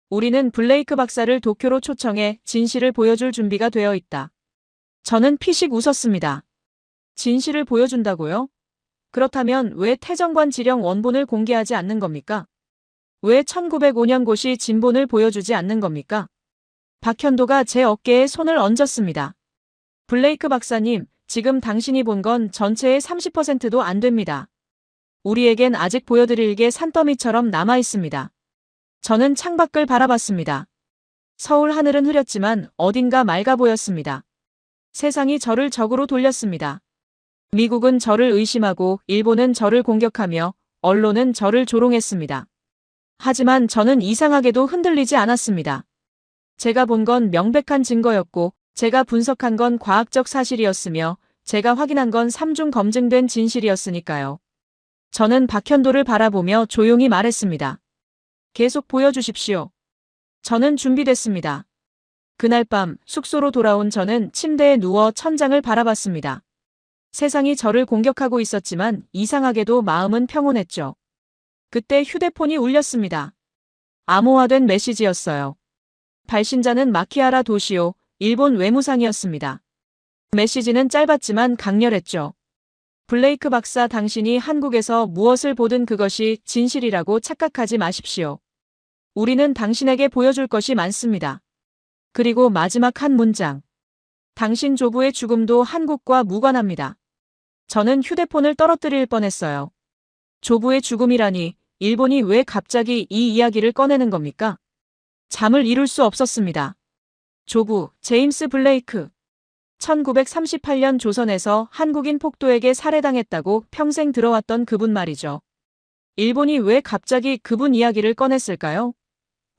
Speaker 2: 우리는 블레이크 박사를 도쿄로 초청해 진실을 보여줄 준비가 되어 있다. 저는 피식 웃었습니다. 진실을 보여준다고요? 그렇다면 왜 태정관 지령 원본을 공개하지 않는 겁니까? 왜 1905년 고시 진본을 보여주지 않는 겁니까? 박현도가 제 어깨에 손을 얹었습니다. 블레이크 박사님, 지금 당신이 본 건 전체의 30%도 안 됩니다. 우리에겐 아직 보여드릴 게 산더미처럼 남아 있습니다. 저는 창밖을 바라봤습니다. 서울 하늘은 흐렸지만 어딘가 맑아 보였습니다. 세상이 저를 적으로 돌렸습니다. 미국은 저를 의심하고 일본은 저를 공격하며 언론은 저를 조롱했습니다. 하지만 저는 이상하게도 흔들리지 않았습니다. 제가 본 건 명백한 증거였고 제가 분석한 건 과학적 사실이었으며 제가 확인한 건 3중 검증된 진실이었으니까요. 저는 박현도를 바라보며 조용히 말했습니다. 계속 보여주십시오. 저는 준비됐습니다. 그날 밤 숙소로 돌아온 저는 침대에 누워 천장을 바라봤습니다. 세상이 저를 공격하고 있었지만 이상하게도 마음은 평온했죠. 그때 휴대폰이 울렸습니다. 암호화된 메시지였어요. 발신자는 마키하라 도시오, 일본 외무상이었습니다. 메시지는 짧았지만 강렬했죠. 블레이크 박사, 당신이 한국에서 무엇을 보든 그것이 진실이라고 착각하지 마십시오. 우리는 당신에게 보여줄 것이 많습니다. 그리고 마지막 한 문장. 당신 조부의 죽음도 한국과 무관합니다. 저는 휴대폰을 떨어뜨릴 뻔했어요. 조부의 죽음이라니, 일본이 왜 갑자기 이 이야기를 꺼내는 겁니까? 잠을 이룰 수 없었습니다. 조부, 제임스 블레이크. 1938년 조선에서 한국인 폭도에게 살해당했다고 평생 들어왔던 그분 말이죠. 일본이 왜 갑자기 그분 이야기를 꺼냈을까요?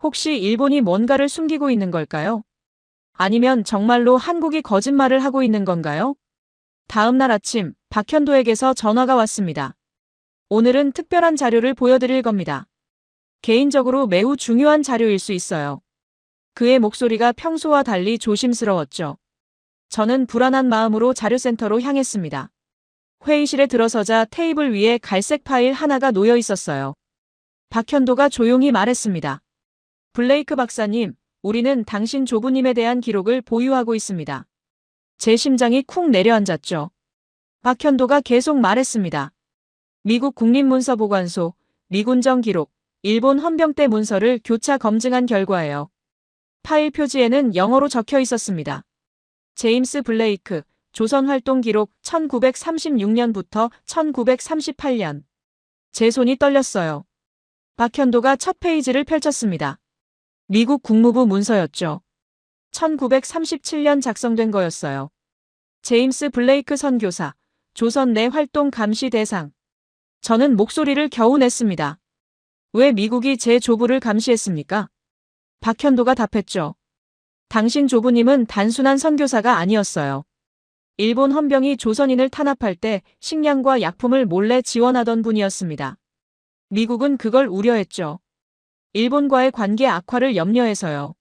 Speaker 2: 혹시 일본이 뭔가를 숨기고 있는 걸까요? 아니면 정말로 한국이 거짓말을 하고 있는 건가요? 다음 날 아침, 박현도에게서 전화가 왔습니다. 오늘은 특별한 자료를 보여드릴 겁니다. 개인적으로 매우 중요한 자료일 수 있어요. 그의 목소리가 평소와 달리 조심스러웠죠. 저는 불안한 마음으로 자료센터로 향했습니다. 회의실에 들어서자 테이블 위에 갈색 파일 하나가 놓여 있었어요. 박현도가 조용히 말했습니다. 블레이크 박사님, 우리는 당신 조부님에 대한 기록을 보유하고 있습니다. 제 심장이 쿵 내려앉았죠. 박현도가 계속 말했습니다. 미국 국립문서보관소, 미군정 기록, 일본 헌병대 문서를 교차 검증한 결과예요. 파일 표지에는 영어로 적혀 있었습니다. 제임스 블레이크, 조선활동 기록 1936년부터 1938년. 제 손이 떨렸어요. 박현도가 첫 페이지를 펼쳤습니다. 미국 국무부 문서였죠. 1937년 작성된 거였어요. 제임스 블레이크 선교사, 조선 내 활동 감시 대상. 저는 목소리를 겨우 냈습니다. 왜 미국이 제 조부를 감시했습니까? 박현도가 답했죠. 당신 조부님은 단순한 선교사가 아니었어요. 일본 헌병이 조선인을 탄압할 때 식량과 약품을 몰래 지원하던 분이었습니다. 미국은 그걸 우려했죠. 일본과의 관계 악화를 염려해서요.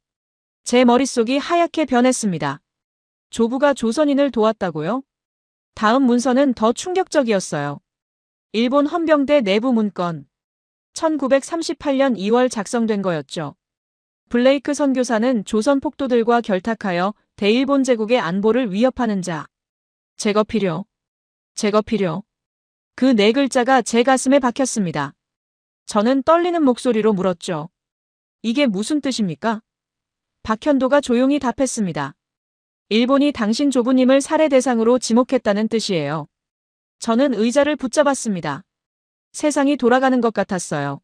Speaker 2: 제 머릿속이 하얗게 변했습니다. 조부가 조선인을 도왔다고요? 다음 문서는 더 충격적이었어요. 일본 헌병대 내부 문건. 1938년 2월 작성된 거였죠. 블레이크 선교사는 조선 폭도들과 결탁하여 대일본 제국의 안보를 위협하는 자. 제거 필요. 제거 필요. 그 네 글자가 제 가슴에 박혔습니다. 저는 떨리는 목소리로 물었죠. 이게 무슨 뜻입니까? 박현도가 조용히 답했습니다. 일본이 당신 조부님을 살해 대상으로 지목했다는 뜻이에요. 저는 의자를 붙잡았습니다. 세상이 돌아가는 것 같았어요.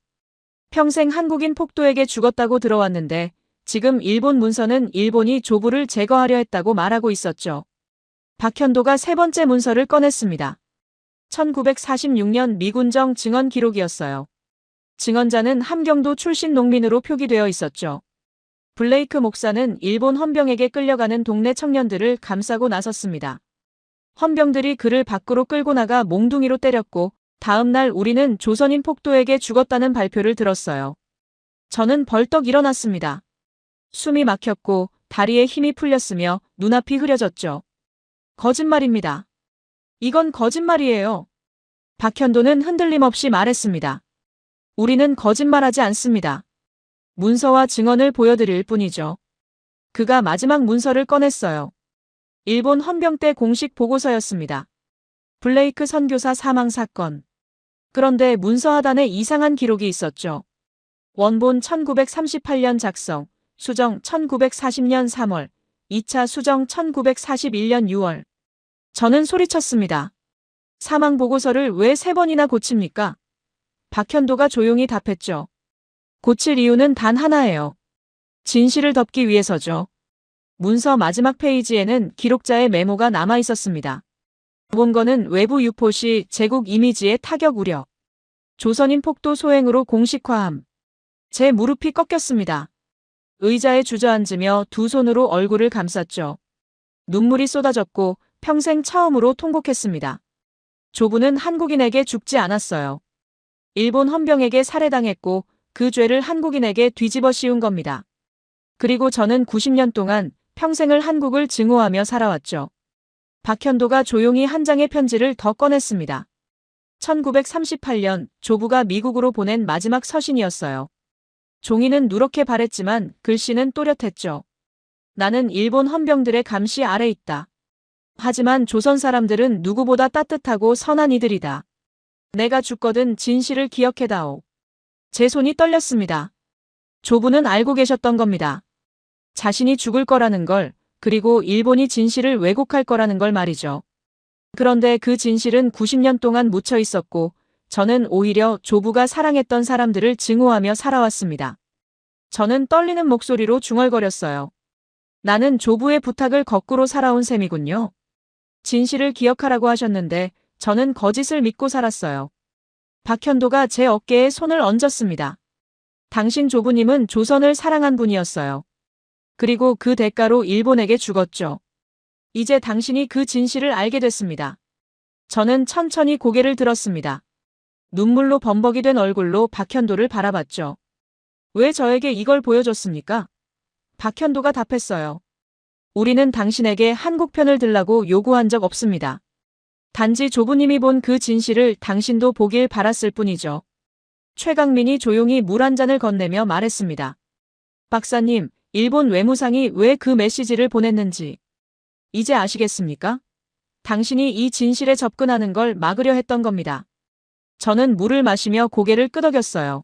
Speaker 2: 평생 한국인 폭도에게 죽었다고 들어왔는데 지금 일본 문서는 일본이 조부를 제거하려 했다고 말하고 있었죠. 박현도가 세 번째 문서를 꺼냈습니다. 1946년 미군정 증언 기록이었어요. 증언자는 함경도 출신 농민으로 표기되어 있었죠. 블레이크 목사는 일본 헌병에게 끌려가는 동네 청년들을 감싸고 나섰습니다. 헌병들이 그를 밖으로 끌고 나가 몽둥이로 때렸고 다음 날 우리는 조선인 폭도에게 죽었다는 발표를 들었어요. 저는 벌떡 일어났습니다. 숨이 막혔고 다리에 힘이 풀렸으며 눈앞이 흐려졌죠. 거짓말입니다. 이건 거짓말이에요. 박현도는 흔들림 없이 말했습니다. 우리는 거짓말하지 않습니다. 문서와 증언을 보여드릴 뿐이죠. 그가 마지막 문서를 꺼냈어요. 일본 헌병 때 공식 보고서였습니다. 블레이크 선교사 사망 사건. 그런데 문서 하단에 이상한 기록이 있었죠. 원본 1938년 작성, 수정 1940년 3월, 2차 수정 1941년 6월. 저는 소리쳤습니다. 사망 보고서를 왜 3번이나 고칩니까? 박현도가 조용히 답했죠. 고칠 이유는 단 하나예요. 진실을 덮기 위해서죠. 문서 마지막 페이지에는 기록자의 메모가 남아 있었습니다. 원건은 외부 유포 시 제국 이미지에 타격 우려. 조선인 폭도 소행으로 공식화함. 제 무릎이 꺾였습니다. 의자에 주저앉으며 두 손으로 얼굴을 감쌌죠. 눈물이 쏟아졌고 평생 처음으로 통곡했습니다. 조부는 한국인에게 죽지 않았어요. 일본 헌병에게 살해당했고 그 죄를 한국인에게 뒤집어 씌운 겁니다. 그리고 저는 90년 동안 평생을 한국을 증오하며 살아왔죠. 박현도가 조용히 한 장의 편지를 더 꺼냈습니다. 1938년 조부가 미국으로 보낸 마지막 서신이었어요. 종이는 누렇게 바랬지만 글씨는 또렷했죠. 나는 일본 헌병들의 감시 아래 있다. 하지만 조선 사람들은 누구보다 따뜻하고 선한 이들이다. 내가 죽거든 진실을 기억해다오. 제 손이 떨렸습니다. 조부는 알고 계셨던 겁니다. 자신이 죽을 거라는 걸, 그리고 일본이 진실을 왜곡할 거라는 걸 말이죠. 그런데 그 진실은 90년 동안 묻혀 있었고 저는 오히려 조부가 사랑했던 사람들을 증오하며 살아왔습니다. 저는 떨리는 목소리로 중얼거렸어요. 나는 조부의 부탁을 거꾸로 살아온 셈이군요. 진실을 기억하라고 하셨는데 저는 거짓을 믿고 살았어요. 박현도가 제 어깨에 손을 얹었습니다. 당신 조부님은 조선을 사랑한 분이었어요. 그리고 그 대가로 일본에게 죽었죠. 이제 당신이 그 진실을 알게 됐습니다. 저는 천천히 고개를 들었습니다. 눈물로 범벅이 된 얼굴로 박현도를 바라봤죠. 왜 저에게 이걸 보여줬습니까? 박현도가 답했어요. 우리는 당신에게 한국 편을 들라고 요구한 적 없습니다. 단지 조부님이 본 그 진실을 당신도 보길 바랐을 뿐이죠. 최강민이 조용히 물 한 잔을 건네며 말했습니다. 박사님, 일본 외무상이 왜 그 메시지를 보냈는지 이제 아시겠습니까? 당신이 이 진실에 접근하는 걸 막으려 했던 겁니다. 저는 물을 마시며 고개를 끄덕였어요.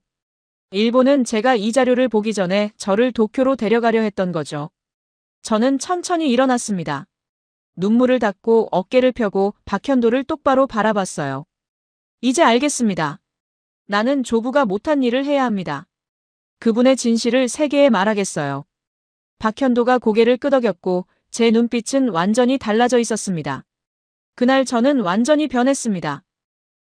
Speaker 2: 일본은 제가 이 자료를 보기 전에 저를 도쿄로 데려가려 했던 거죠. 저는 천천히 일어났습니다. 눈물을 닦고 어깨를 펴고 박현도를 똑바로 바라봤어요. 이제 알겠습니다. 나는 조부가 못한 일을 해야 합니다. 그분의 진실을 세계에 말하겠어요. 박현도가 고개를 끄덕였고 제 눈빛은 완전히 달라져 있었습니다. 그날 저는 완전히 변했습니다.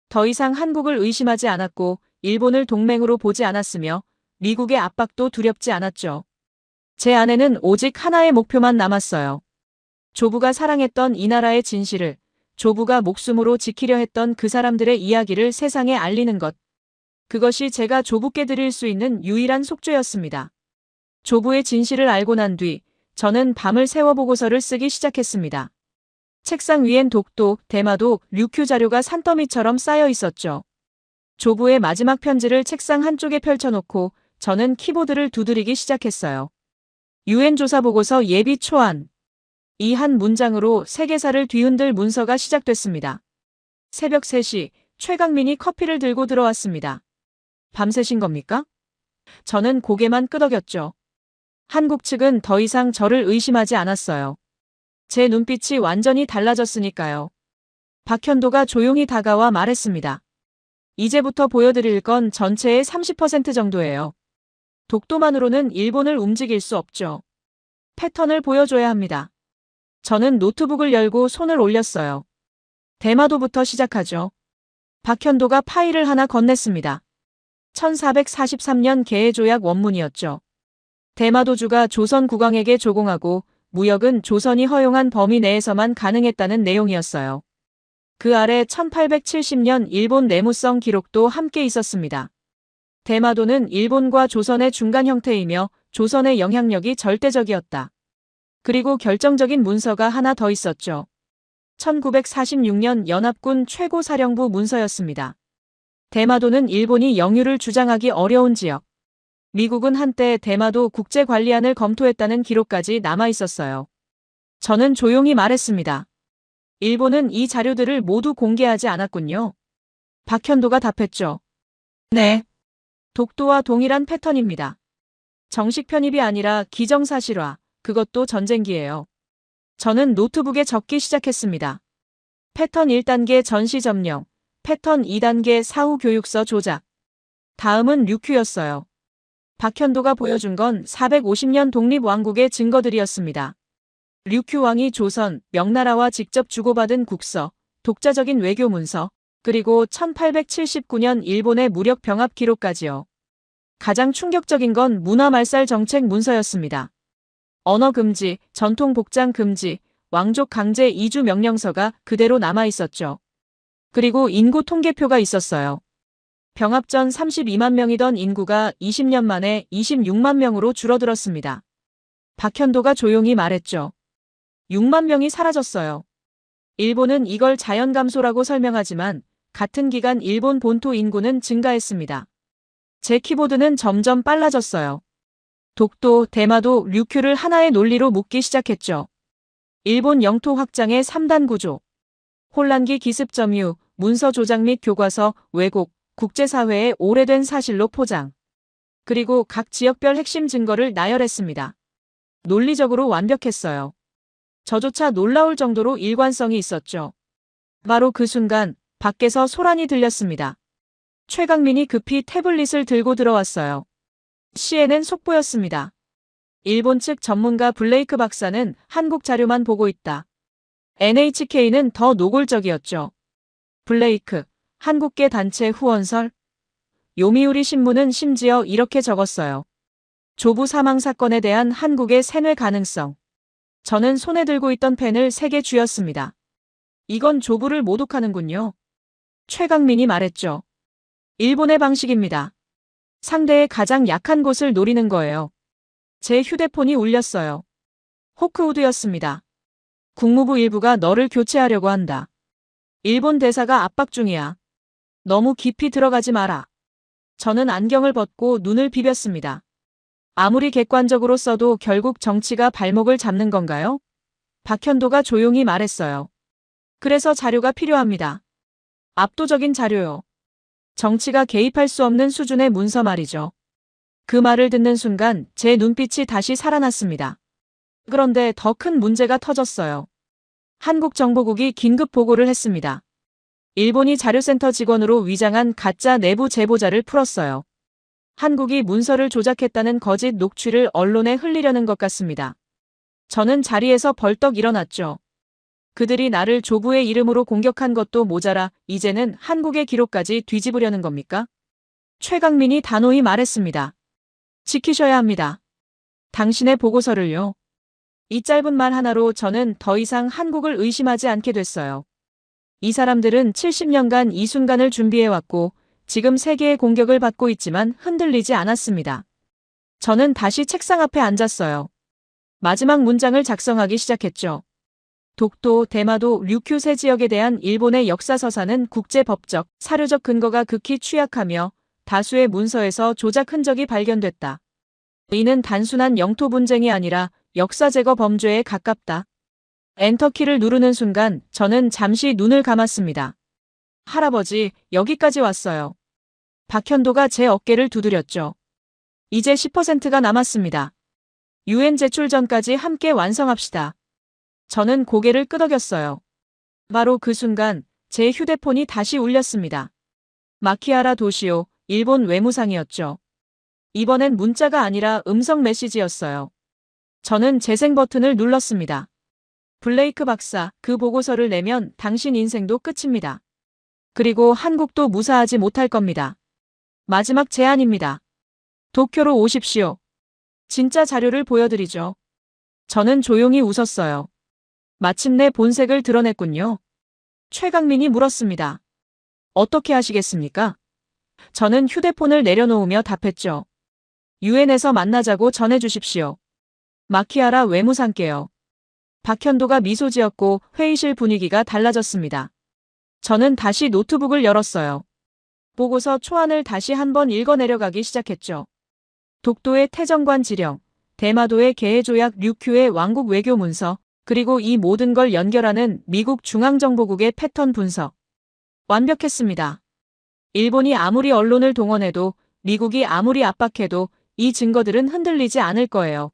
Speaker 2: 더 이상 한국을 의심하지 않았고 일본을 동맹으로 보지 않았으며 미국의 압박도 두렵지 않았죠. 제 안에는 오직 하나의 목표만 남았어요. 조부가 사랑했던 이 나라의 진실을, 조부가 목숨으로 지키려 했던 그 사람들의 이야기를 세상에 알리는 것. 그것이 제가 조부께 드릴 수 있는 유일한 속죄였습니다. 조부의 진실을 알고 난 뒤 저는 밤을 새워 보고서를 쓰기 시작했습니다. 책상 위엔 독도, 대마도, 류큐 자료가 산더미처럼 쌓여 있었죠. 조부의 마지막 편지를 책상 한쪽에 펼쳐놓고 저는 키보드를 두드리기 시작했어요. 유엔 조사 보고서 예비 초안. 이 한 문장으로 세계사를 뒤흔들 문서가 시작됐습니다. 새벽 3시 최강민이 커피를 들고 들어왔습니다. 밤새신 겁니까? 저는 고개만 끄덕였죠. 한국 측은 더 이상 저를 의심하지 않았어요. 제 눈빛이 완전히 달라졌으니까요. 박현도가 조용히 다가와 말했습니다. 이제부터 보여드릴 건 전체의 30% 정도예요. 독도만으로는 일본을 움직일 수 없죠. 패턴을 보여줘야 합니다. 저는 노트북을 열고 손을 올렸어요. 대마도부터 시작하죠. 박현도가 파일을 하나 건넸습니다. 1443년 개해조약 원문이었죠. 대마도주가 조선 국왕에게 조공하고 무역은 조선이 허용한 범위 내에서만 가능했다는 내용이었어요. 그 아래 1870년 일본 내무성 기록도 함께 있었습니다. 대마도는 일본과 조선의 중간 형태이며 조선의 영향력이 절대적이었다. 그리고 결정적인 문서가 하나 더 있었죠. 1946년 연합군 최고사령부 문서였습니다. 대마도는 일본이 영유를 주장하기 어려운 지역. 미국은 한때 대마도 국제관리안을 검토했다는 기록까지 남아 있었어요. 저는 조용히 말했습니다. 일본은 이 자료들을 모두 공개하지 않았군요. 박현도가 답했죠. 네. 독도와 동일한 패턴입니다. 정식 편입이 아니라 기정사실화, 그것도 전쟁기예요. 저는 노트북에 적기 시작했습니다. 패턴 1단계 전시 점령, 패턴 2단계 사후 교육서 조작. 다음은 류큐였어요. 박현도가 보여준 건 450년 독립왕국의 증거들이었습니다. 류큐 왕이 조선, 명나라와 직접 주고받은 국서, 독자적인 외교 문서, 그리고 1879년 일본의 무력 병합 기록까지요. 가장 충격적인 건 문화말살 정책 문서였습니다. 언어 금지, 전통 복장 금지, 왕족 강제 이주 명령서가 그대로 남아 있었죠. 그리고 인구 통계표가 있었어요. 병합 전 32만 명이던 인구가 20년 만에 26만 명으로 줄어들었습니다. 박현도가 조용히 말했죠. 6만 명이 사라졌어요. 일본은 이걸 자연 감소라고 설명하지만 같은 기간 일본 본토 인구는 증가했습니다. 제 키보드는 점점 빨라졌어요. 독도, 대마도, 류큐를 하나의 논리로 묶기 시작했죠. 일본 영토 확장의 3단 구조. 혼란기 기습 점유, 문서 조작 및 교과서, 왜곡, 국제사회의 오래된 사실로 포장. 그리고 각 지역별 핵심 증거를 나열했습니다. 논리적으로 완벽했어요. 저조차 놀라울 정도로 일관성이 있었죠. 바로 그 순간 밖에서 소란이 들렸습니다. 최강민이 급히 태블릿을 들고 들어왔어요. CNN 속보였습니다. 일본 측 전문가 블레이크 박사는 한국 자료만 보고 있다. NHK는 더 노골적이었죠. 블레이크, 한국계 단체 후원설? 요미우리 신문은 심지어 이렇게 적었어요. 조부 사망 사건에 대한 한국의 세뇌 가능성. 저는 손에 들고 있던 펜을 3개 쥐었습니다. 이건 조부를 모독하는군요. 최강민이 말했죠. 일본의 방식입니다. 상대의 가장 약한 곳을 노리는 거예요. 제 휴대폰이 울렸어요. 호크우드였습니다. 국무부 일부가 너를 교체하려고 한다. 일본 대사가 압박 중이야. 너무 깊이 들어가지 마라. 저는 안경을 벗고 눈을 비볐습니다. 아무리 객관적으로 써도 결국 정치가 발목을 잡는 건가요? 박현도가 조용히 말했어요. 그래서 자료가 필요합니다. 압도적인 자료요. 정치가 개입할 수 없는 수준의 문서 말이죠. 그 말을 듣는 순간 제 눈빛이 다시 살아났습니다. 그런데 더 큰 문제가 터졌어요. 한국정보국이 긴급 보고를 했습니다. 일본이 자료센터 직원으로 위장한 가짜 내부 제보자를 풀었어요. 한국이 문서를 조작했다는 거짓 녹취를 언론에 흘리려는 것 같습니다. 저는 자리에서 벌떡 일어났죠. 그들이 나를 조부의 이름으로 공격한 것도 모자라 이제는 한국의 기록까지 뒤집으려는 겁니까? 최강민이 단호히 말했습니다. 지키셔야 합니다. 당신의 보고서를요. 이 짧은 말 하나로 저는 더 이상 한국을 의심하지 않게 됐어요. 이 사람들은 70년간 이 순간을 준비해왔고 지금 세계의 공격을 받고 있지만 흔들리지 않았습니다. 저는 다시 책상 앞에 앉았어요. 마지막 문장을 작성하기 시작했죠. 독도, 대마도, 류큐 세 지역에 대한 일본의 역사서사는 국제법적, 사료적 근거가 극히 취약하며 다수의 문서에서 조작 흔적이 발견됐다. 이는 단순한 영토 분쟁이 아니라 역사 제거 범죄에 가깝다. 엔터키를 누르는 순간 저는 잠시 눈을 감았습니다. 할아버지, 여기까지 왔어요. 박현도가 제 어깨를 두드렸죠. 이제 10%가 남았습니다. UN 제출 전까지 함께 완성합시다. 저는 고개를 끄덕였어요. 바로 그 순간 제 휴대폰이 다시 울렸습니다. 마키하라 도시오, 일본 외무상이었죠. 이번엔 문자가 아니라 음성 메시지였어요. 저는 재생 버튼을 눌렀습니다. 블레이크 박사, 그 보고서를 내면 당신 인생도 끝입니다. 그리고 한국도 무사하지 못할 겁니다. 마지막 제안입니다. 도쿄로 오십시오. 진짜 자료를 보여드리죠. 저는 조용히 웃었어요. 마침내 본색을 드러냈군요. 최강민이 물었습니다. 어떻게 하시겠습니까? 저는 휴대폰을 내려놓으며 답했죠. 유엔에서 만나자고 전해주십시오. 마키하라 외무상께요. 박현도가 미소 지었고 회의실 분위기가 달라졌습니다. 저는 다시 노트북을 열었어요. 보고서 초안을 다시 한번 읽어내려가기 시작했죠. 독도의 태정관 지령, 대마도의 개해조약, 류큐의 왕국 외교 문서, 그리고 이 모든 걸 연결하는 미국 중앙정보국의 패턴 분석. 완벽했습니다. 일본이 아무리 언론을 동원해도 미국이 아무리 압박해도 이 증거들은 흔들리지 않을 거예요.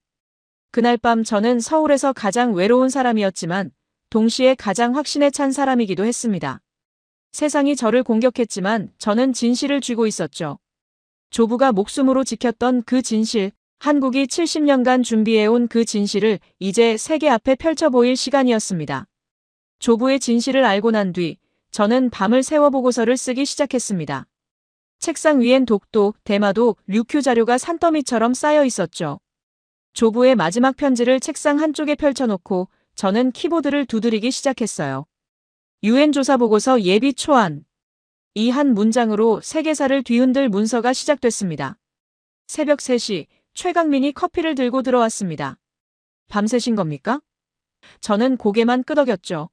Speaker 2: 그날 밤 저는 서울에서 가장 외로운 사람이었지만 동시에 가장 확신에 찬 사람이기도 했습니다. 세상이 저를 공격했지만 저는 진실을 쥐고 있었죠. 조부가 목숨으로 지켰던 그 진실, 한국이 70년간 준비해온 그 진실을 이제 세계 앞에 펼쳐 보일 시간이었습니다. 조부의 진실을 알고 난 뒤 저는 밤을 새워 보고서를 쓰기 시작했습니다. 책상 위엔 독도, 대마도, 류큐 자료가 산더미처럼 쌓여 있었죠. 조부의 마지막 편지를 책상 한쪽에 펼쳐놓고 저는 키보드를 두드리기 시작했어요. 유엔 조사 보고서 예비 초안. 이 한 문장으로 세계사를 뒤흔들 문서가 시작됐습니다. 새벽 3시 최강민이 커피를 들고 들어왔습니다. 밤새신 겁니까? 저는 고개만 끄덕였죠.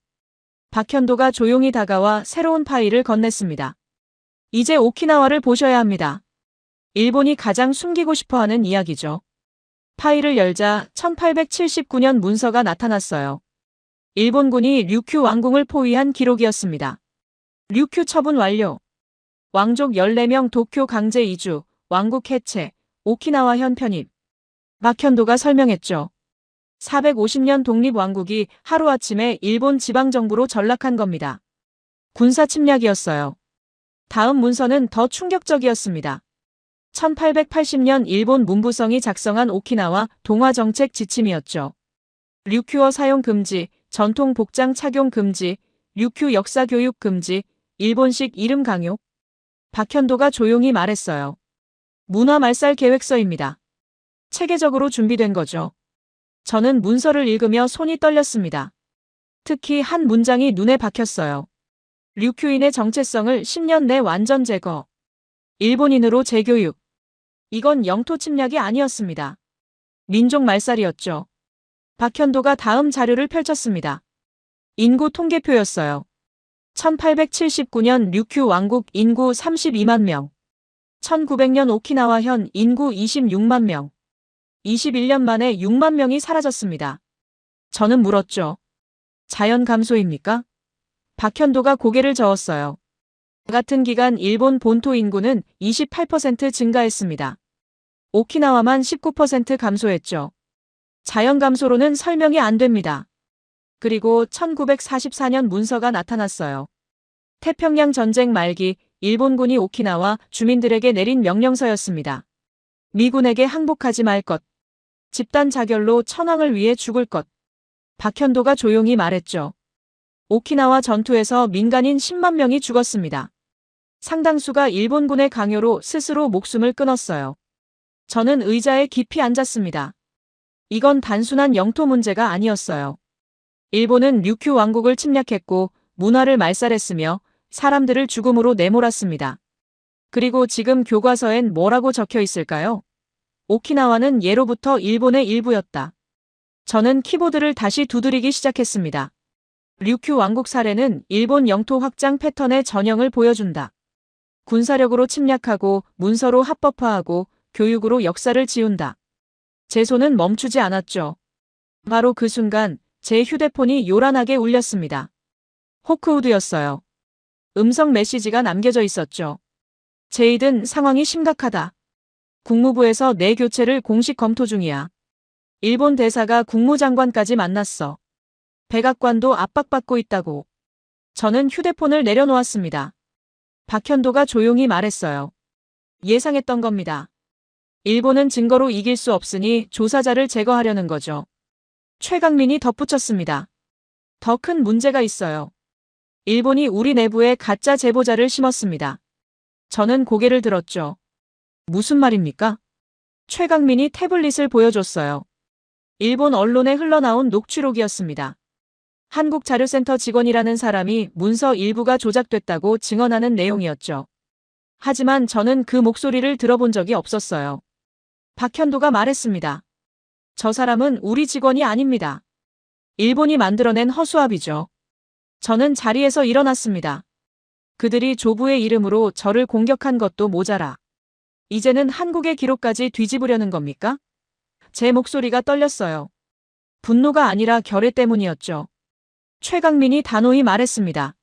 Speaker 2: 박현도가 조용히 다가와 새로운 파일을 건넸습니다. 이제 오키나와를 보셔야 합니다. 일본이 가장 숨기고 싶어하는 이야기죠. 파일을 열자 1879년 문서가 나타났어요. 일본군이 류큐 왕궁을 포위한 기록이었습니다. 류큐 처분 완료. 왕족 14명 도쿄 강제 이주, 왕국 해체, 오키나와현 편입. 박현도가 설명했죠. 450년 독립왕국이 하루아침에 일본 지방정부로 전락한 겁니다. 군사 침략이었어요. 다음 문서는 더 충격적이었습니다. 1880년 일본 문부성이 작성한 오키나와 동화정책 지침이었죠. 류큐어 사용 금지, 전통 복장 착용 금지, 류큐 역사 교육 금지, 일본식 이름 강요. 박현도가 조용히 말했어요. 문화 말살 계획서입니다. 체계적으로 준비된 거죠. 저는 문서를 읽으며 손이 떨렸습니다. 특히 한 문장이 눈에 박혔어요. 류큐인의 정체성을 10년 내 완전 제거. 일본인으로 재교육. 이건 영토 침략이 아니었습니다. 민족 말살이었죠. 박현도가 다음 자료를 펼쳤습니다. 인구 통계표였어요. 1879년 류큐 왕국 인구 32만 명. 1900년 오키나와현 인구 26만 명. 21년 만에 6만 명이 사라졌습니다. 저는 물었죠. 자연 감소입니까? 박현도가 고개를 저었어요. 같은 기간 일본 본토 인구는 28% 증가했습니다. 오키나와만 19% 감소했죠. 자연 감소로는 설명이 안 됩니다. 그리고 1944년 문서가 나타났어요. 태평양 전쟁 말기 일본군이 오키나와 주민들에게 내린 명령서였습니다. 미군에게 항복하지 말 것. 집단 자결로 천황을 위해 죽을 것. 박현도가 조용히 말했죠. 오키나와 전투에서 민간인 10만 명이 죽었습니다. 상당수가 일본군의 강요로 스스로 목숨을 끊었어요. 저는 의자에 깊이 앉았습니다. 이건 단순한 영토 문제가 아니었어요. 일본은 류큐 왕국을 침략했고 문화를 말살했으며 사람들을 죽음으로 내몰았습니다. 그리고 지금 교과서엔 뭐라고 적혀 있을까요? 오키나와는 예로부터 일본의 일부였다. 저는 키보드를 다시 두드리기 시작했습니다. 류큐 왕국 사례는 일본 영토 확장 패턴의 전형을 보여준다. 군사력으로 침략하고 문서로 합법화하고 교육으로 역사를 지운다. 제 손은 멈추지 않았죠. 바로 그 순간 제 휴대폰이 요란하게 울렸습니다. 호크우드였어요. 음성 메시지가 남겨져 있었죠. 제이든 상황이 심각하다. 국무부에서 내 교체를 공식 검토 중이야. 일본 대사가 국무장관까지 만났어. 백악관도 압박받고 있다고. 저는 휴대폰을 내려놓았습니다. 박현도가 조용히 말했어요. 예상했던 겁니다. 일본은 증거로 이길 수 없으니 조사자를 제거하려는 거죠. 최강민이 덧붙였습니다. 더 큰 문제가 있어요. 일본이 우리 내부에 가짜 제보자를 심었습니다. 저는 고개를 들었죠. 무슨 말입니까? 최강민이 태블릿을 보여줬어요. 일본 언론에 흘러나온 녹취록이었습니다. 한국자료센터 직원이라는 사람이 문서 일부가 조작됐다고 증언하는 내용이었죠. 하지만 저는 그 목소리를 들어본 적이 없었어요. 박현도가 말했습니다. 저 사람은 우리 직원이 아닙니다. 일본이 만들어낸 허수아비죠. 저는 자리에서 일어났습니다. 그들이 조부의 이름으로 저를 공격한 것도 모자라. 이제는 한국의 기록까지 뒤집으려는 겁니까? 제 목소리가 떨렸어요. 분노가 아니라 결의 때문이었죠. 최강민이 단호히 말했습니다.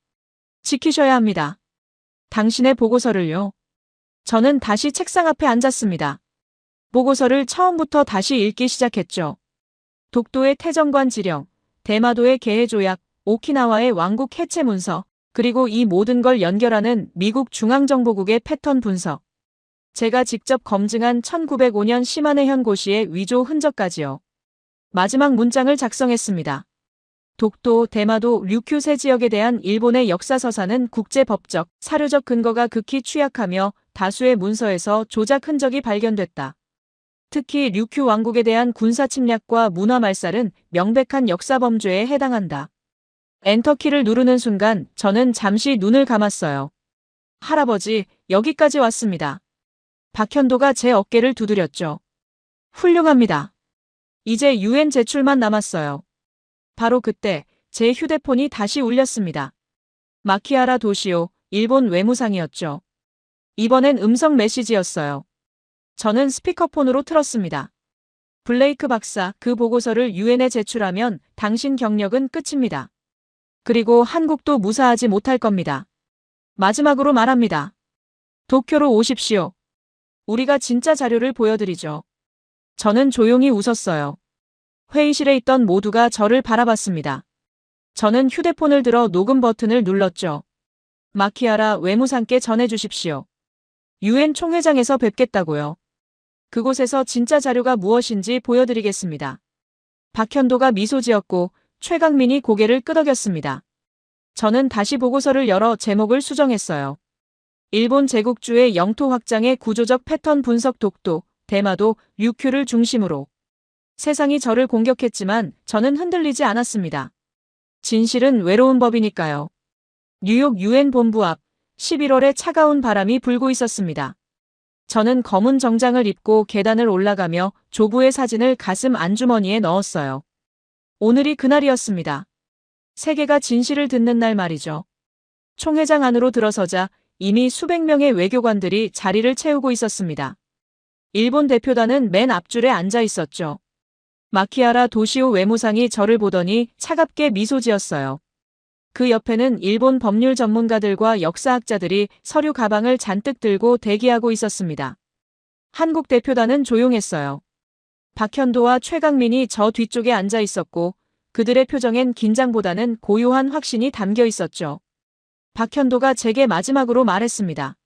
Speaker 2: 지키셔야 합니다. 당신의 보고서를요. 저는 다시 책상 앞에 앉았습니다. 보고서를 처음부터 다시 읽기 시작했죠. 독도의 태정관 지령, 대마도의 개해 조약, 오키나와의 왕국 해체 문서, 그리고 이 모든 걸 연결하는 미국 중앙정보국의 패턴 분석. 제가 직접 검증한 1905년 시마네 현고시의 위조 흔적까지요. 마지막 문장을 작성했습니다. 독도, 대마도, 류큐 세 지역에 대한 일본의 역사서사는 국제법적, 사료적 근거가 극히 취약하며 다수의 문서에서 조작 흔적이 발견됐다. 특히 류큐 왕국에 대한 군사 침략과 문화 말살은 명백한 역사범죄에 해당한다. 엔터키를 누르는 순간 저는 잠시 눈을 감았어요. 할아버지, 여기까지 왔습니다. 박현도가 제 어깨를 두드렸죠. 훌륭합니다. 이제 유엔 제출만 남았어요. 바로 그때 제 휴대폰이 다시 울렸습니다. 마키하라 도시오, 일본 외무상이었죠. 이번엔 음성 메시지였어요. 저는 스피커폰으로 틀었습니다. 블레이크 박사, 그 보고서를 유엔에 제출하면 당신 경력은 끝입니다. 그리고 한국도 무사하지 못할 겁니다. 마지막으로 말합니다. 도쿄로 오십시오. 우리가 진짜 자료를 보여드리죠. 저는 조용히 웃었어요. 회의실에 있던 모두가 저를 바라봤습니다. 저는 휴대폰을 들어 녹음 버튼을 눌렀죠. 마키하라 외무상께 전해주십시오. 유엔 총회장에서 뵙겠다고요. 그곳에서 진짜 자료가 무엇인지 보여드리겠습니다. 박현도가 미소 지었고 최강민이 고개를 끄덕였습니다. 저는 다시 보고서를 열어 제목을 수정했어요. 일본 제국주의 영토 확장의 구조적 패턴 분석 독도, 대마도, 류큐를 중심으로. 세상이 저를 공격했지만 저는 흔들리지 않았습니다. 진실은 외로운 법이니까요. 뉴욕 유엔 본부 앞 11월에 차가운 바람이 불고 있었습니다. 저는 검은 정장을 입고 계단을 올라가며 조부의 사진을 가슴 안주머니에 넣었어요. 오늘이 그날이었습니다. 세계가 진실을 듣는 날 말이죠. 총회장 안으로 들어서자 이미 수백 명의 외교관들이 자리를 채우고 있었습니다. 일본 대표단은 맨 앞줄에 앉아 있었죠. 마키하라 도시오 외무상이 저를 보더니 차갑게 미소 지었어요. 그 옆에는 일본 법률 전문가들과 역사학자들이 서류 가방을 잔뜩 들고 대기하고 있었습니다. 한국 대표단은 조용했어요. 박현도와 최강민이 저 뒤쪽에 앉아 있었고 그들의 표정엔 긴장보다는 고요한 확신이 담겨 있었죠. 박현도가 제게 마지막으로 말했습니다.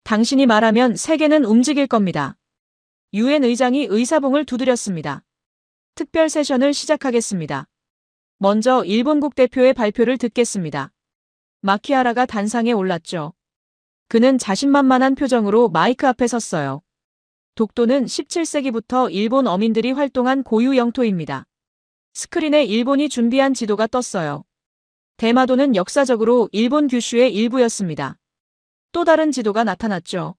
Speaker 2: 당신이 말하면 세계는 움직일 겁니다. 유엔 의장이 의사봉을 두드렸습니다. 특별 세션을 시작하겠습니다. 먼저 일본국 대표의 발표를 듣겠습니다. 마키하라가 단상에 올랐죠. 그는 자신만만한 표정으로 마이크 앞에 섰어요. 독도는 17세기부터 일본 어민들이 활동한 고유 영토입니다. 스크린에 일본이 준비한 지도가 떴어요. 대마도는 역사적으로 일본 규슈의 일부였습니다. 또 다른 지도가 나타났죠.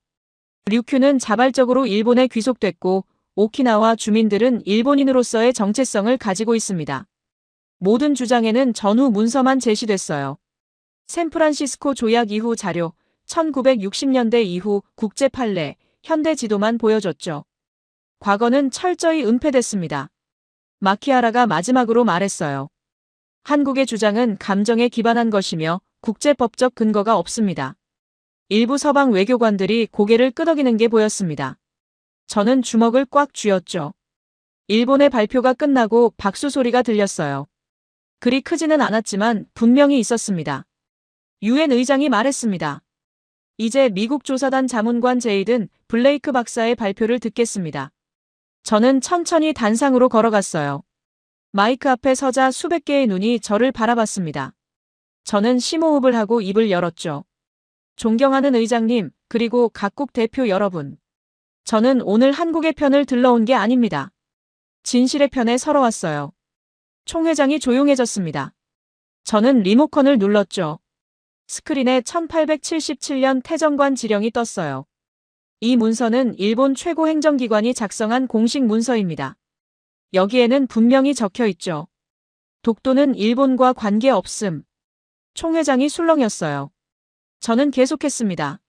Speaker 2: 류큐는 자발적으로 일본에 귀속됐고 오키나와 주민들은 일본인으로서의 정체성을 가지고 있습니다. 모든 주장에는 전후 문서만 제시됐어요. 샌프란시스코 조약 이후 자료, 1960년대 이후 국제 판례, 현대 지도만 보여줬죠. 과거는 철저히 은폐됐습니다. 마키하라가 마지막으로 말했어요. 한국의 주장은 감정에 기반한 것이며 국제법적 근거가 없습니다. 일부 서방 외교관들이 고개를 끄덕이는 게 보였습니다. 저는 주먹을 꽉 쥐었죠. 일본의 발표가 끝나고 박수 소리가 들렸어요. 그리 크지는 않았지만 분명히 있었습니다. 유엔 의장이 말했습니다. 이제 미국 조사단 자문관 제이든 블레이크 박사의 발표를 듣겠습니다. 저는 천천히 단상으로 걸어갔어요. 마이크 앞에 서자 수백 개의 눈이 저를 바라봤습니다. 저는 심호흡을 하고 입을 열었죠. 존경하는 의장님, 그리고 각국 대표 여러분. 저는 오늘 한국의 편을 들러온 게 아닙니다. 진실의 편에 서러 왔어요. 총회장이 조용해졌습니다. 저는 리모컨을 눌렀죠. 스크린에 1877년 태정관 지령이 떴어요. 이 문서는 일본 최고 행정기관이 작성한 공식 문서입니다. 여기에는 분명히 적혀 있죠. 독도는 일본과 관계없음. 총회장이 술렁였어요. 저는 계속했습니다.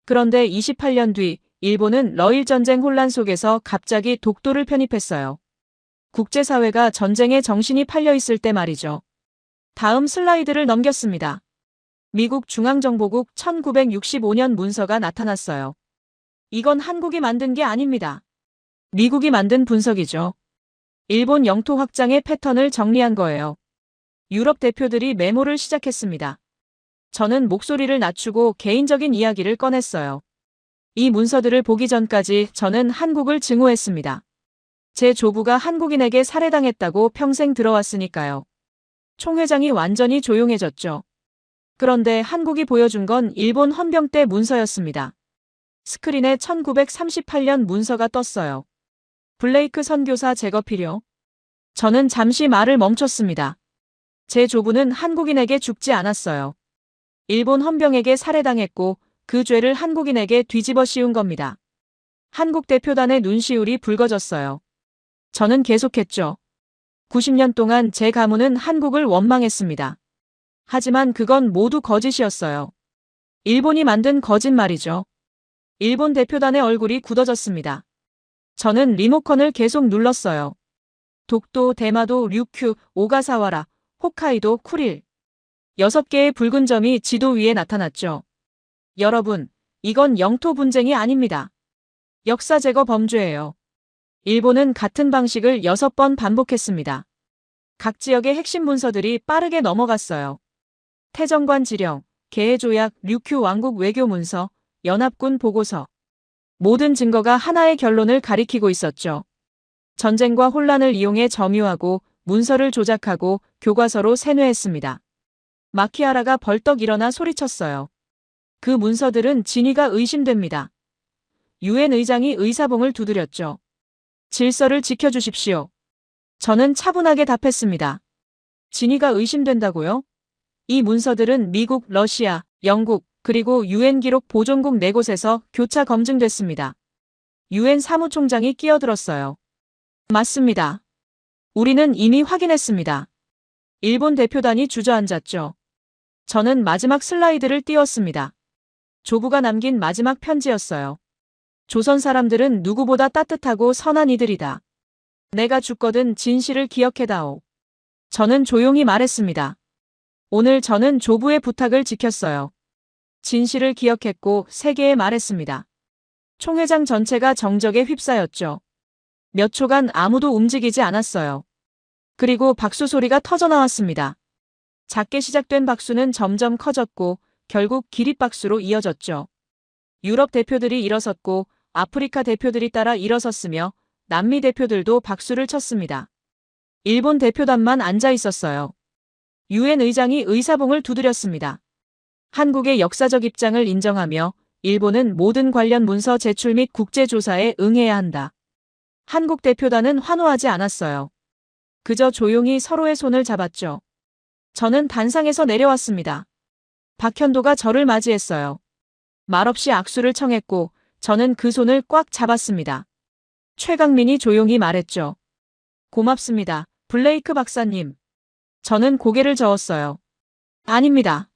Speaker 2: 그런데 28년 뒤 일본은 러일전쟁 혼란 속에서 갑자기 독도를 편입했어요. 국제사회가 전쟁에 정신이 팔려 있을 때 말이죠. 다음 슬라이드를 넘겼습니다. 미국 중앙정보국 1965년 문서가 나타났어요. 이건 한국이 만든 게 아닙니다. 미국이 만든 분석이죠. 일본 영토 확장의 패턴을 정리한 거예요. 유럽 대표들이 메모를 시작했습니다. 저는 목소리를 낮추고 개인적인 이야기를 꺼냈어요. 이 문서들을 보기 전까지 저는 한국을 증오했습니다. 제 조부가 한국인에게 살해당했다고 평생 들어왔으니까요. 총 회장이 완전히 조용해졌죠. 그런데 한국이 보여준 건 일본 헌병 때 문서였습니다. 스크린에 1938년 문서가 떴어요. 블레이크 선교사 제거 필요. 저는 잠시 말을 멈췄습니다. 제 조부는 한국인에게 죽지 않았어요. 일본 헌병에게 살해당했고 그 죄를 한국인에게 뒤집어 씌운 겁니다. 한국 대표단의 눈시울이 붉어졌어요. 저는 계속했죠. 90년 동안 제 가문은 한국을 원망했습니다. 하지만 그건 모두 거짓이었어요. 일본이 만든 거짓말이죠. 일본 대표단의 얼굴이 굳어졌습니다. 저는 리모컨을 계속 눌렀어요. 독도, 대마도, 류큐, 오가사와라, 홋카이도, 쿠릴. 6개의 붉은 점이 지도 위에 나타났죠. 여러분, 이건 영토 분쟁이 아닙니다. 역사 제거 범죄예요. 일본은 같은 방식을 6번 반복했습니다. 각 지역의 핵심 문서들이 빠르게 넘어갔어요. 태정관 지령, 개해조약, 류큐 왕국 외교 문서, 연합군 보고서. 모든 증거가 하나의 결론을 가리키고 있었죠. 전쟁과 혼란을 이용해 점유하고 문서를 조작하고 교과서로 세뇌했습니다. 마키아라가 벌떡 일어나 소리쳤어요. 그 문서들은 진위가 의심됩니다. 유엔 의장이 의사봉을 두드렸죠. 질서를 지켜주십시오. 저는 차분하게 답했습니다. 진위가 의심된다고요? 이 문서들은 미국, 러시아, 영국, 그리고 유엔 기록 보존국 4곳에서 교차 검증됐습니다. 유엔 사무총장이 끼어들었어요. 맞습니다. 우리는 이미 확인했습니다. 일본 대표단이 주저앉았죠. 저는 마지막 슬라이드를 띄웠습니다. 조부가 남긴 마지막 편지였어요. 조선 사람들은 누구보다 따뜻하고 선한 이들이다. 내가 죽거든 진실을 기억해다오. 저는 조용히 말했습니다. 오늘 저는 조부의 부탁을 지켰어요. 진실을 기억했고 세계에 말했습니다. 총회장 전체가 정적에 휩싸였죠. 몇 초간 아무도 움직이지 않았어요. 그리고 박수 소리가 터져나왔습니다. 작게 시작된 박수는 점점 커졌고 결국 기립박수로 이어졌죠. 유럽 대표들이 일어섰고 아프리카 대표들이 따라 일어섰으며 남미 대표들도 박수를 쳤습니다. 일본 대표단만 앉아 있었어요. 유엔 의장이 의사봉을 두드렸습니다. 한국의 역사적 입장을 인정하며 일본은 모든 관련 문서 제출 및 국제조사에 응해야 한다. 한국 대표단은 환호하지 않았어요. 그저 조용히 서로의 손을 잡았죠. 저는 단상에서 내려왔습니다. 박현도가 저를 맞이했어요. 말없이 악수를 청했고 저는 그 손을 꽉 잡았습니다. 최강민이 조용히 말했죠. 고맙습니다, 블레이크 박사님. 저는 고개를 저었어요. 아닙니다.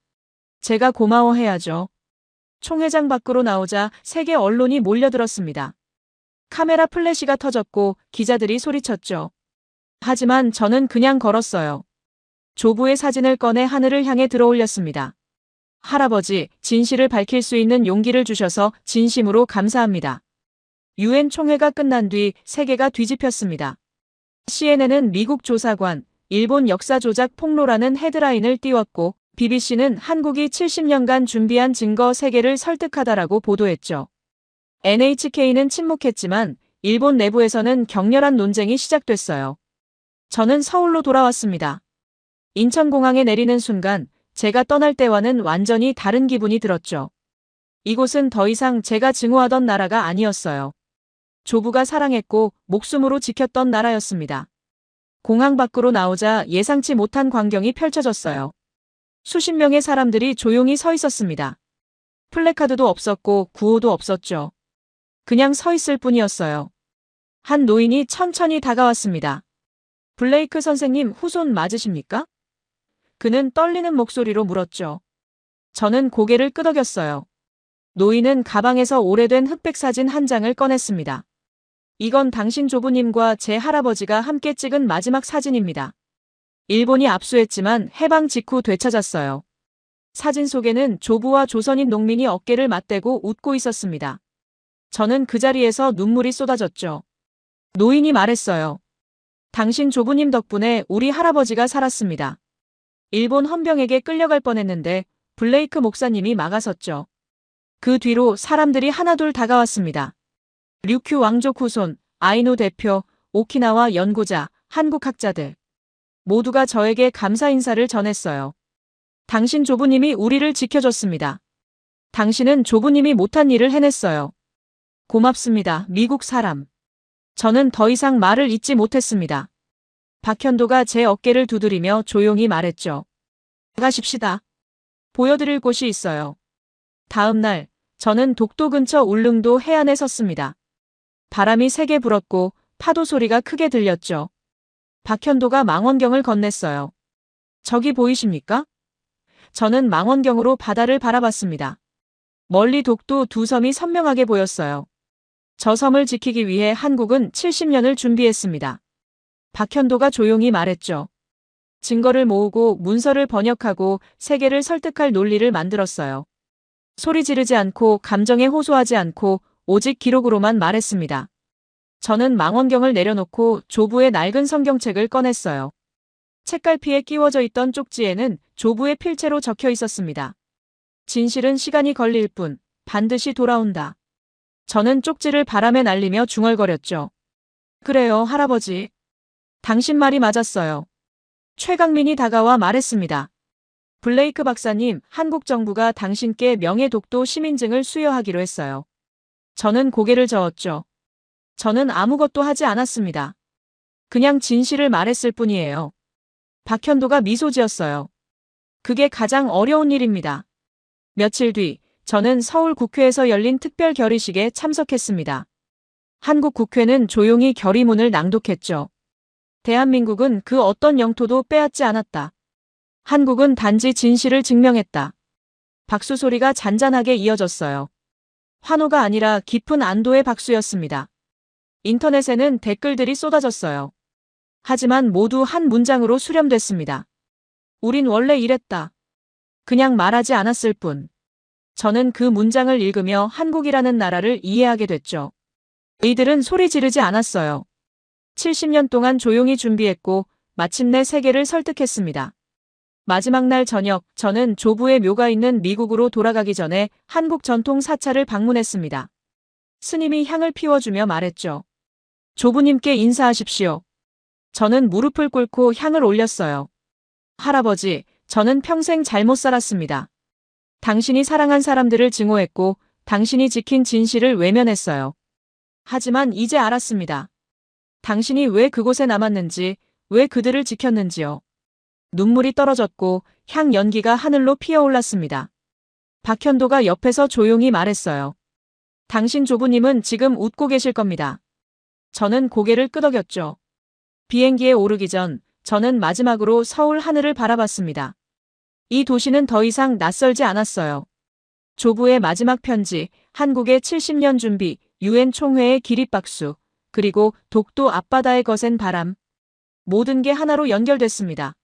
Speaker 2: 제가 고마워해야죠. 총회장 밖으로 나오자 세계 언론이 몰려들었습니다. 카메라 플래시가 터졌고 기자들이 소리쳤죠. 하지만 저는 그냥 걸었어요. 조부의 사진을 꺼내 하늘을 향해 들어올렸습니다. 할아버지, 진실을 밝힐 수 있는 용기를 주셔서 진심으로 감사합니다. 유엔 총회가 끝난 뒤 세계가 뒤집혔습니다. CNN은 미국 조사관, 일본 역사 조작 폭로라는 헤드라인을 띄웠고 BBC는 한국이 70년간 준비한 증거 3개를 설득하다라고 보도했죠. NHK는 침묵했지만 일본 내부에서는 격렬한 논쟁이 시작됐어요. 저는 서울로 돌아왔습니다. 인천공항에 내리는 순간 제가 떠날 때와는 완전히 다른 기분이 들었죠. 이곳은 더 이상 제가 증오하던 나라가 아니었어요. 조부가 사랑했고 목숨으로 지켰던 나라였습니다. 공항 밖으로 나오자 예상치 못한 광경이 펼쳐졌어요. 수십 명의 사람들이 조용히 서 있었습니다. 플래카드도 없었고 구호도 없었죠. 그냥 서 있을 뿐이었어요. 한 노인이 천천히 다가왔습니다. 블레이크 선생님 후손 맞으십니까? 그는 떨리는 목소리로 물었죠. 저는 고개를 끄덕였어요. 노인은 가방에서 오래된 흑백 사진 한 장을 꺼냈습니다. 이건 당신 조부님과 제 할아버지가 함께 찍은 마지막 사진입니다. 일본이 압수했지만 해방 직후 되찾았어요. 사진 속에는 조부와 조선인 농민이 어깨를 맞대고 웃고 있었습니다. 저는 그 자리에서 눈물이 쏟아졌죠. 노인이 말했어요. 당신 조부님 덕분에 우리 할아버지가 살았습니다. 일본 헌병에게 끌려갈 뻔했는데 블레이크 목사님이 막아섰죠. 그 뒤로 사람들이 하나둘 다가왔습니다. 류큐 왕족 후손, 아이누 대표, 오키나와 연구자, 한국 학자들. 모두가 저에게 감사 인사를 전했어요. 당신 조부님이 우리를 지켜줬습니다. 당신은 조부님이 못한 일을 해냈어요. 고맙습니다, 미국 사람. 저는 더 이상 말을 잇지 못했습니다. 박현도가 제 어깨를 두드리며 조용히 말했죠. 가십시다. 보여드릴 곳이 있어요. 다음 날, 저는 독도 근처 울릉도 해안에 섰습니다. 바람이 세게 불었고 파도 소리가 크게 들렸죠. 박현도가 망원경을 건넸어요. 저기 보이십니까? 저는 망원경으로 바다를 바라봤습니다. 멀리 독도 두 섬이 선명하게 보였어요. 저 섬을 지키기 위해 한국은 70년을 준비했습니다. 박현도가 조용히 말했죠. 증거를 모으고 문서를 번역하고 세계를 설득할 논리를 만들었어요. 소리 지르지 않고 감정에 호소하지 않고 오직 기록으로만 말했습니다. 저는 망원경을 내려놓고 조부의 낡은 성경책을 꺼냈어요. 책갈피에 끼워져 있던 쪽지에는 조부의 필체로 적혀 있었습니다. 진실은 시간이 걸릴 뿐 반드시 돌아온다. 저는 쪽지를 바람에 날리며 중얼거렸죠. 그래요, 할아버지. 당신 말이 맞았어요. 최강민이 다가와 말했습니다. 블레이크 박사님, 한국 정부가 당신께 명예 독도 시민증을 수여하기로 했어요. 저는 고개를 저었죠. 저는 아무것도 하지 않았습니다. 그냥 진실을 말했을 뿐이에요. 박현도가 미소 지었어요. 그게 가장 어려운 일입니다. 며칠 뒤, 저는 서울 국회에서 열린 특별 결의식에 참석했습니다. 한국 국회는 조용히 결의문을 낭독했죠. 대한민국은 그 어떤 영토도 빼앗지 않았다. 한국은 단지 진실을 증명했다. 박수 소리가 잔잔하게 이어졌어요. 환호가 아니라 깊은 안도의 박수였습니다. 인터넷에는 댓글들이 쏟아졌어요. 하지만 모두 한 문장으로 수렴됐습니다. 우린 원래 이랬다. 그냥 말하지 않았을 뿐. 저는 그 문장을 읽으며 한국이라는 나라를 이해하게 됐죠. 이들은 소리 지르지 않았어요. 70년 동안 조용히 준비했고 마침내 세계를 설득했습니다. 마지막 날 저녁, 저는 조부의 묘가 있는 미국으로 돌아가기 전에 한국 전통 사찰을 방문했습니다. 스님이 향을 피워주며 말했죠. 조부님께 인사하십시오. 저는 무릎을 꿇고 향을 올렸어요. 할아버지, 저는 평생 잘못 살았습니다. 당신이 사랑한 사람들을 증오했고 당신이 지킨 진실을 외면했어요. 하지만 이제 알았습니다. 당신이 왜 그곳에 남았는지, 왜 그들을 지켰는지요. 눈물이 떨어졌고 향 연기가 하늘로 피어올랐습니다. 박현도가 옆에서 조용히 말했어요. 당신 조부님은 지금 웃고 계실 겁니다. 저는 고개를 끄덕였죠. 비행기에 오르기 전 저는 마지막으로 서울 하늘을 바라봤습니다. 이 도시는 더 이상 낯설지 않았어요. 조부의 마지막 편지, 한국의 70년 준비, UN 총회의 기립박수, 그리고 독도 앞바다의 거센 바람. 모든 게 하나로 연결됐습니다.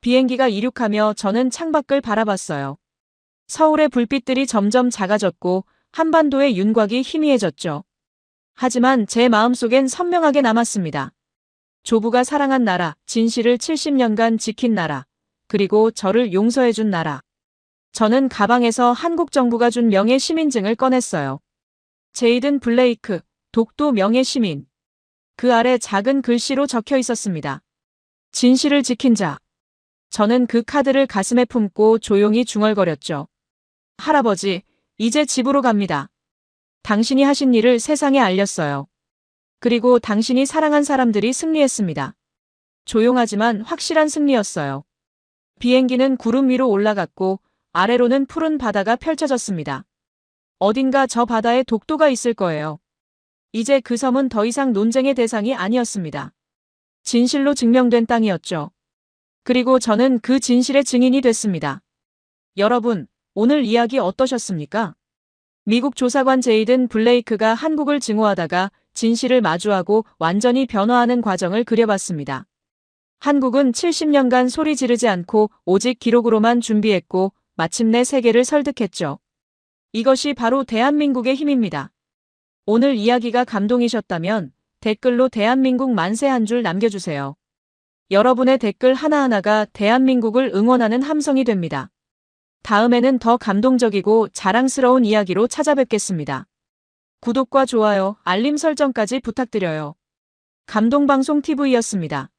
Speaker 2: 비행기가 이륙하며 저는 창밖을 바라봤어요. 서울의 불빛들이 점점 작아졌고 한반도의 윤곽이 희미해졌죠. 하지만 제 마음속엔 선명하게 남았습니다. 조부가 사랑한 나라, 진실을 70년간 지킨 나라, 그리고 저를 용서해준 나라. 저는 가방에서 한국 정부가 준 명예 시민증을 꺼냈어요. 제이든 블레이크, 독도 명예 시민. 그 아래 작은 글씨로 적혀 있었습니다. 진실을 지킨 자. 저는 그 카드를 가슴에 품고 조용히 중얼거렸죠. 할아버지, 이제 집으로 갑니다. 당신이 하신 일을 세상에 알렸어요. 그리고 당신이 사랑한 사람들이 승리했습니다. 조용하지만 확실한 승리였어요. 비행기는 구름 위로 올라갔고 아래로는 푸른 바다가 펼쳐졌습니다. 어딘가 저 바다에 독도가 있을 거예요. 이제 그 섬은 더 이상 논쟁의 대상이 아니었습니다. 진실로 증명된 땅이었죠. 그리고 저는 그 진실의 증인이 됐습니다. 여러분, 오늘 이야기 어떠셨습니까? 미국 조사관 제이든 블레이크가 한국을 증오하다가 진실을 마주하고 완전히 변화하는 과정을 그려봤습니다. 한국은 70년간 소리 지르지 않고 오직 기록으로만 준비했고 마침내 세계를 설득했죠. 이것이 바로 대한민국의 힘입니다. 오늘 이야기가 감동이셨다면 댓글로 대한민국 만세 한 줄 남겨주세요. 여러분의 댓글 하나하나가 대한민국을 응원하는 함성이 됩니다. 다음에는 더 감동적이고 자랑스러운 이야기로 찾아뵙겠습니다. 구독과 좋아요, 알림 설정까지 부탁드려요. 감동방송 TV였습니다.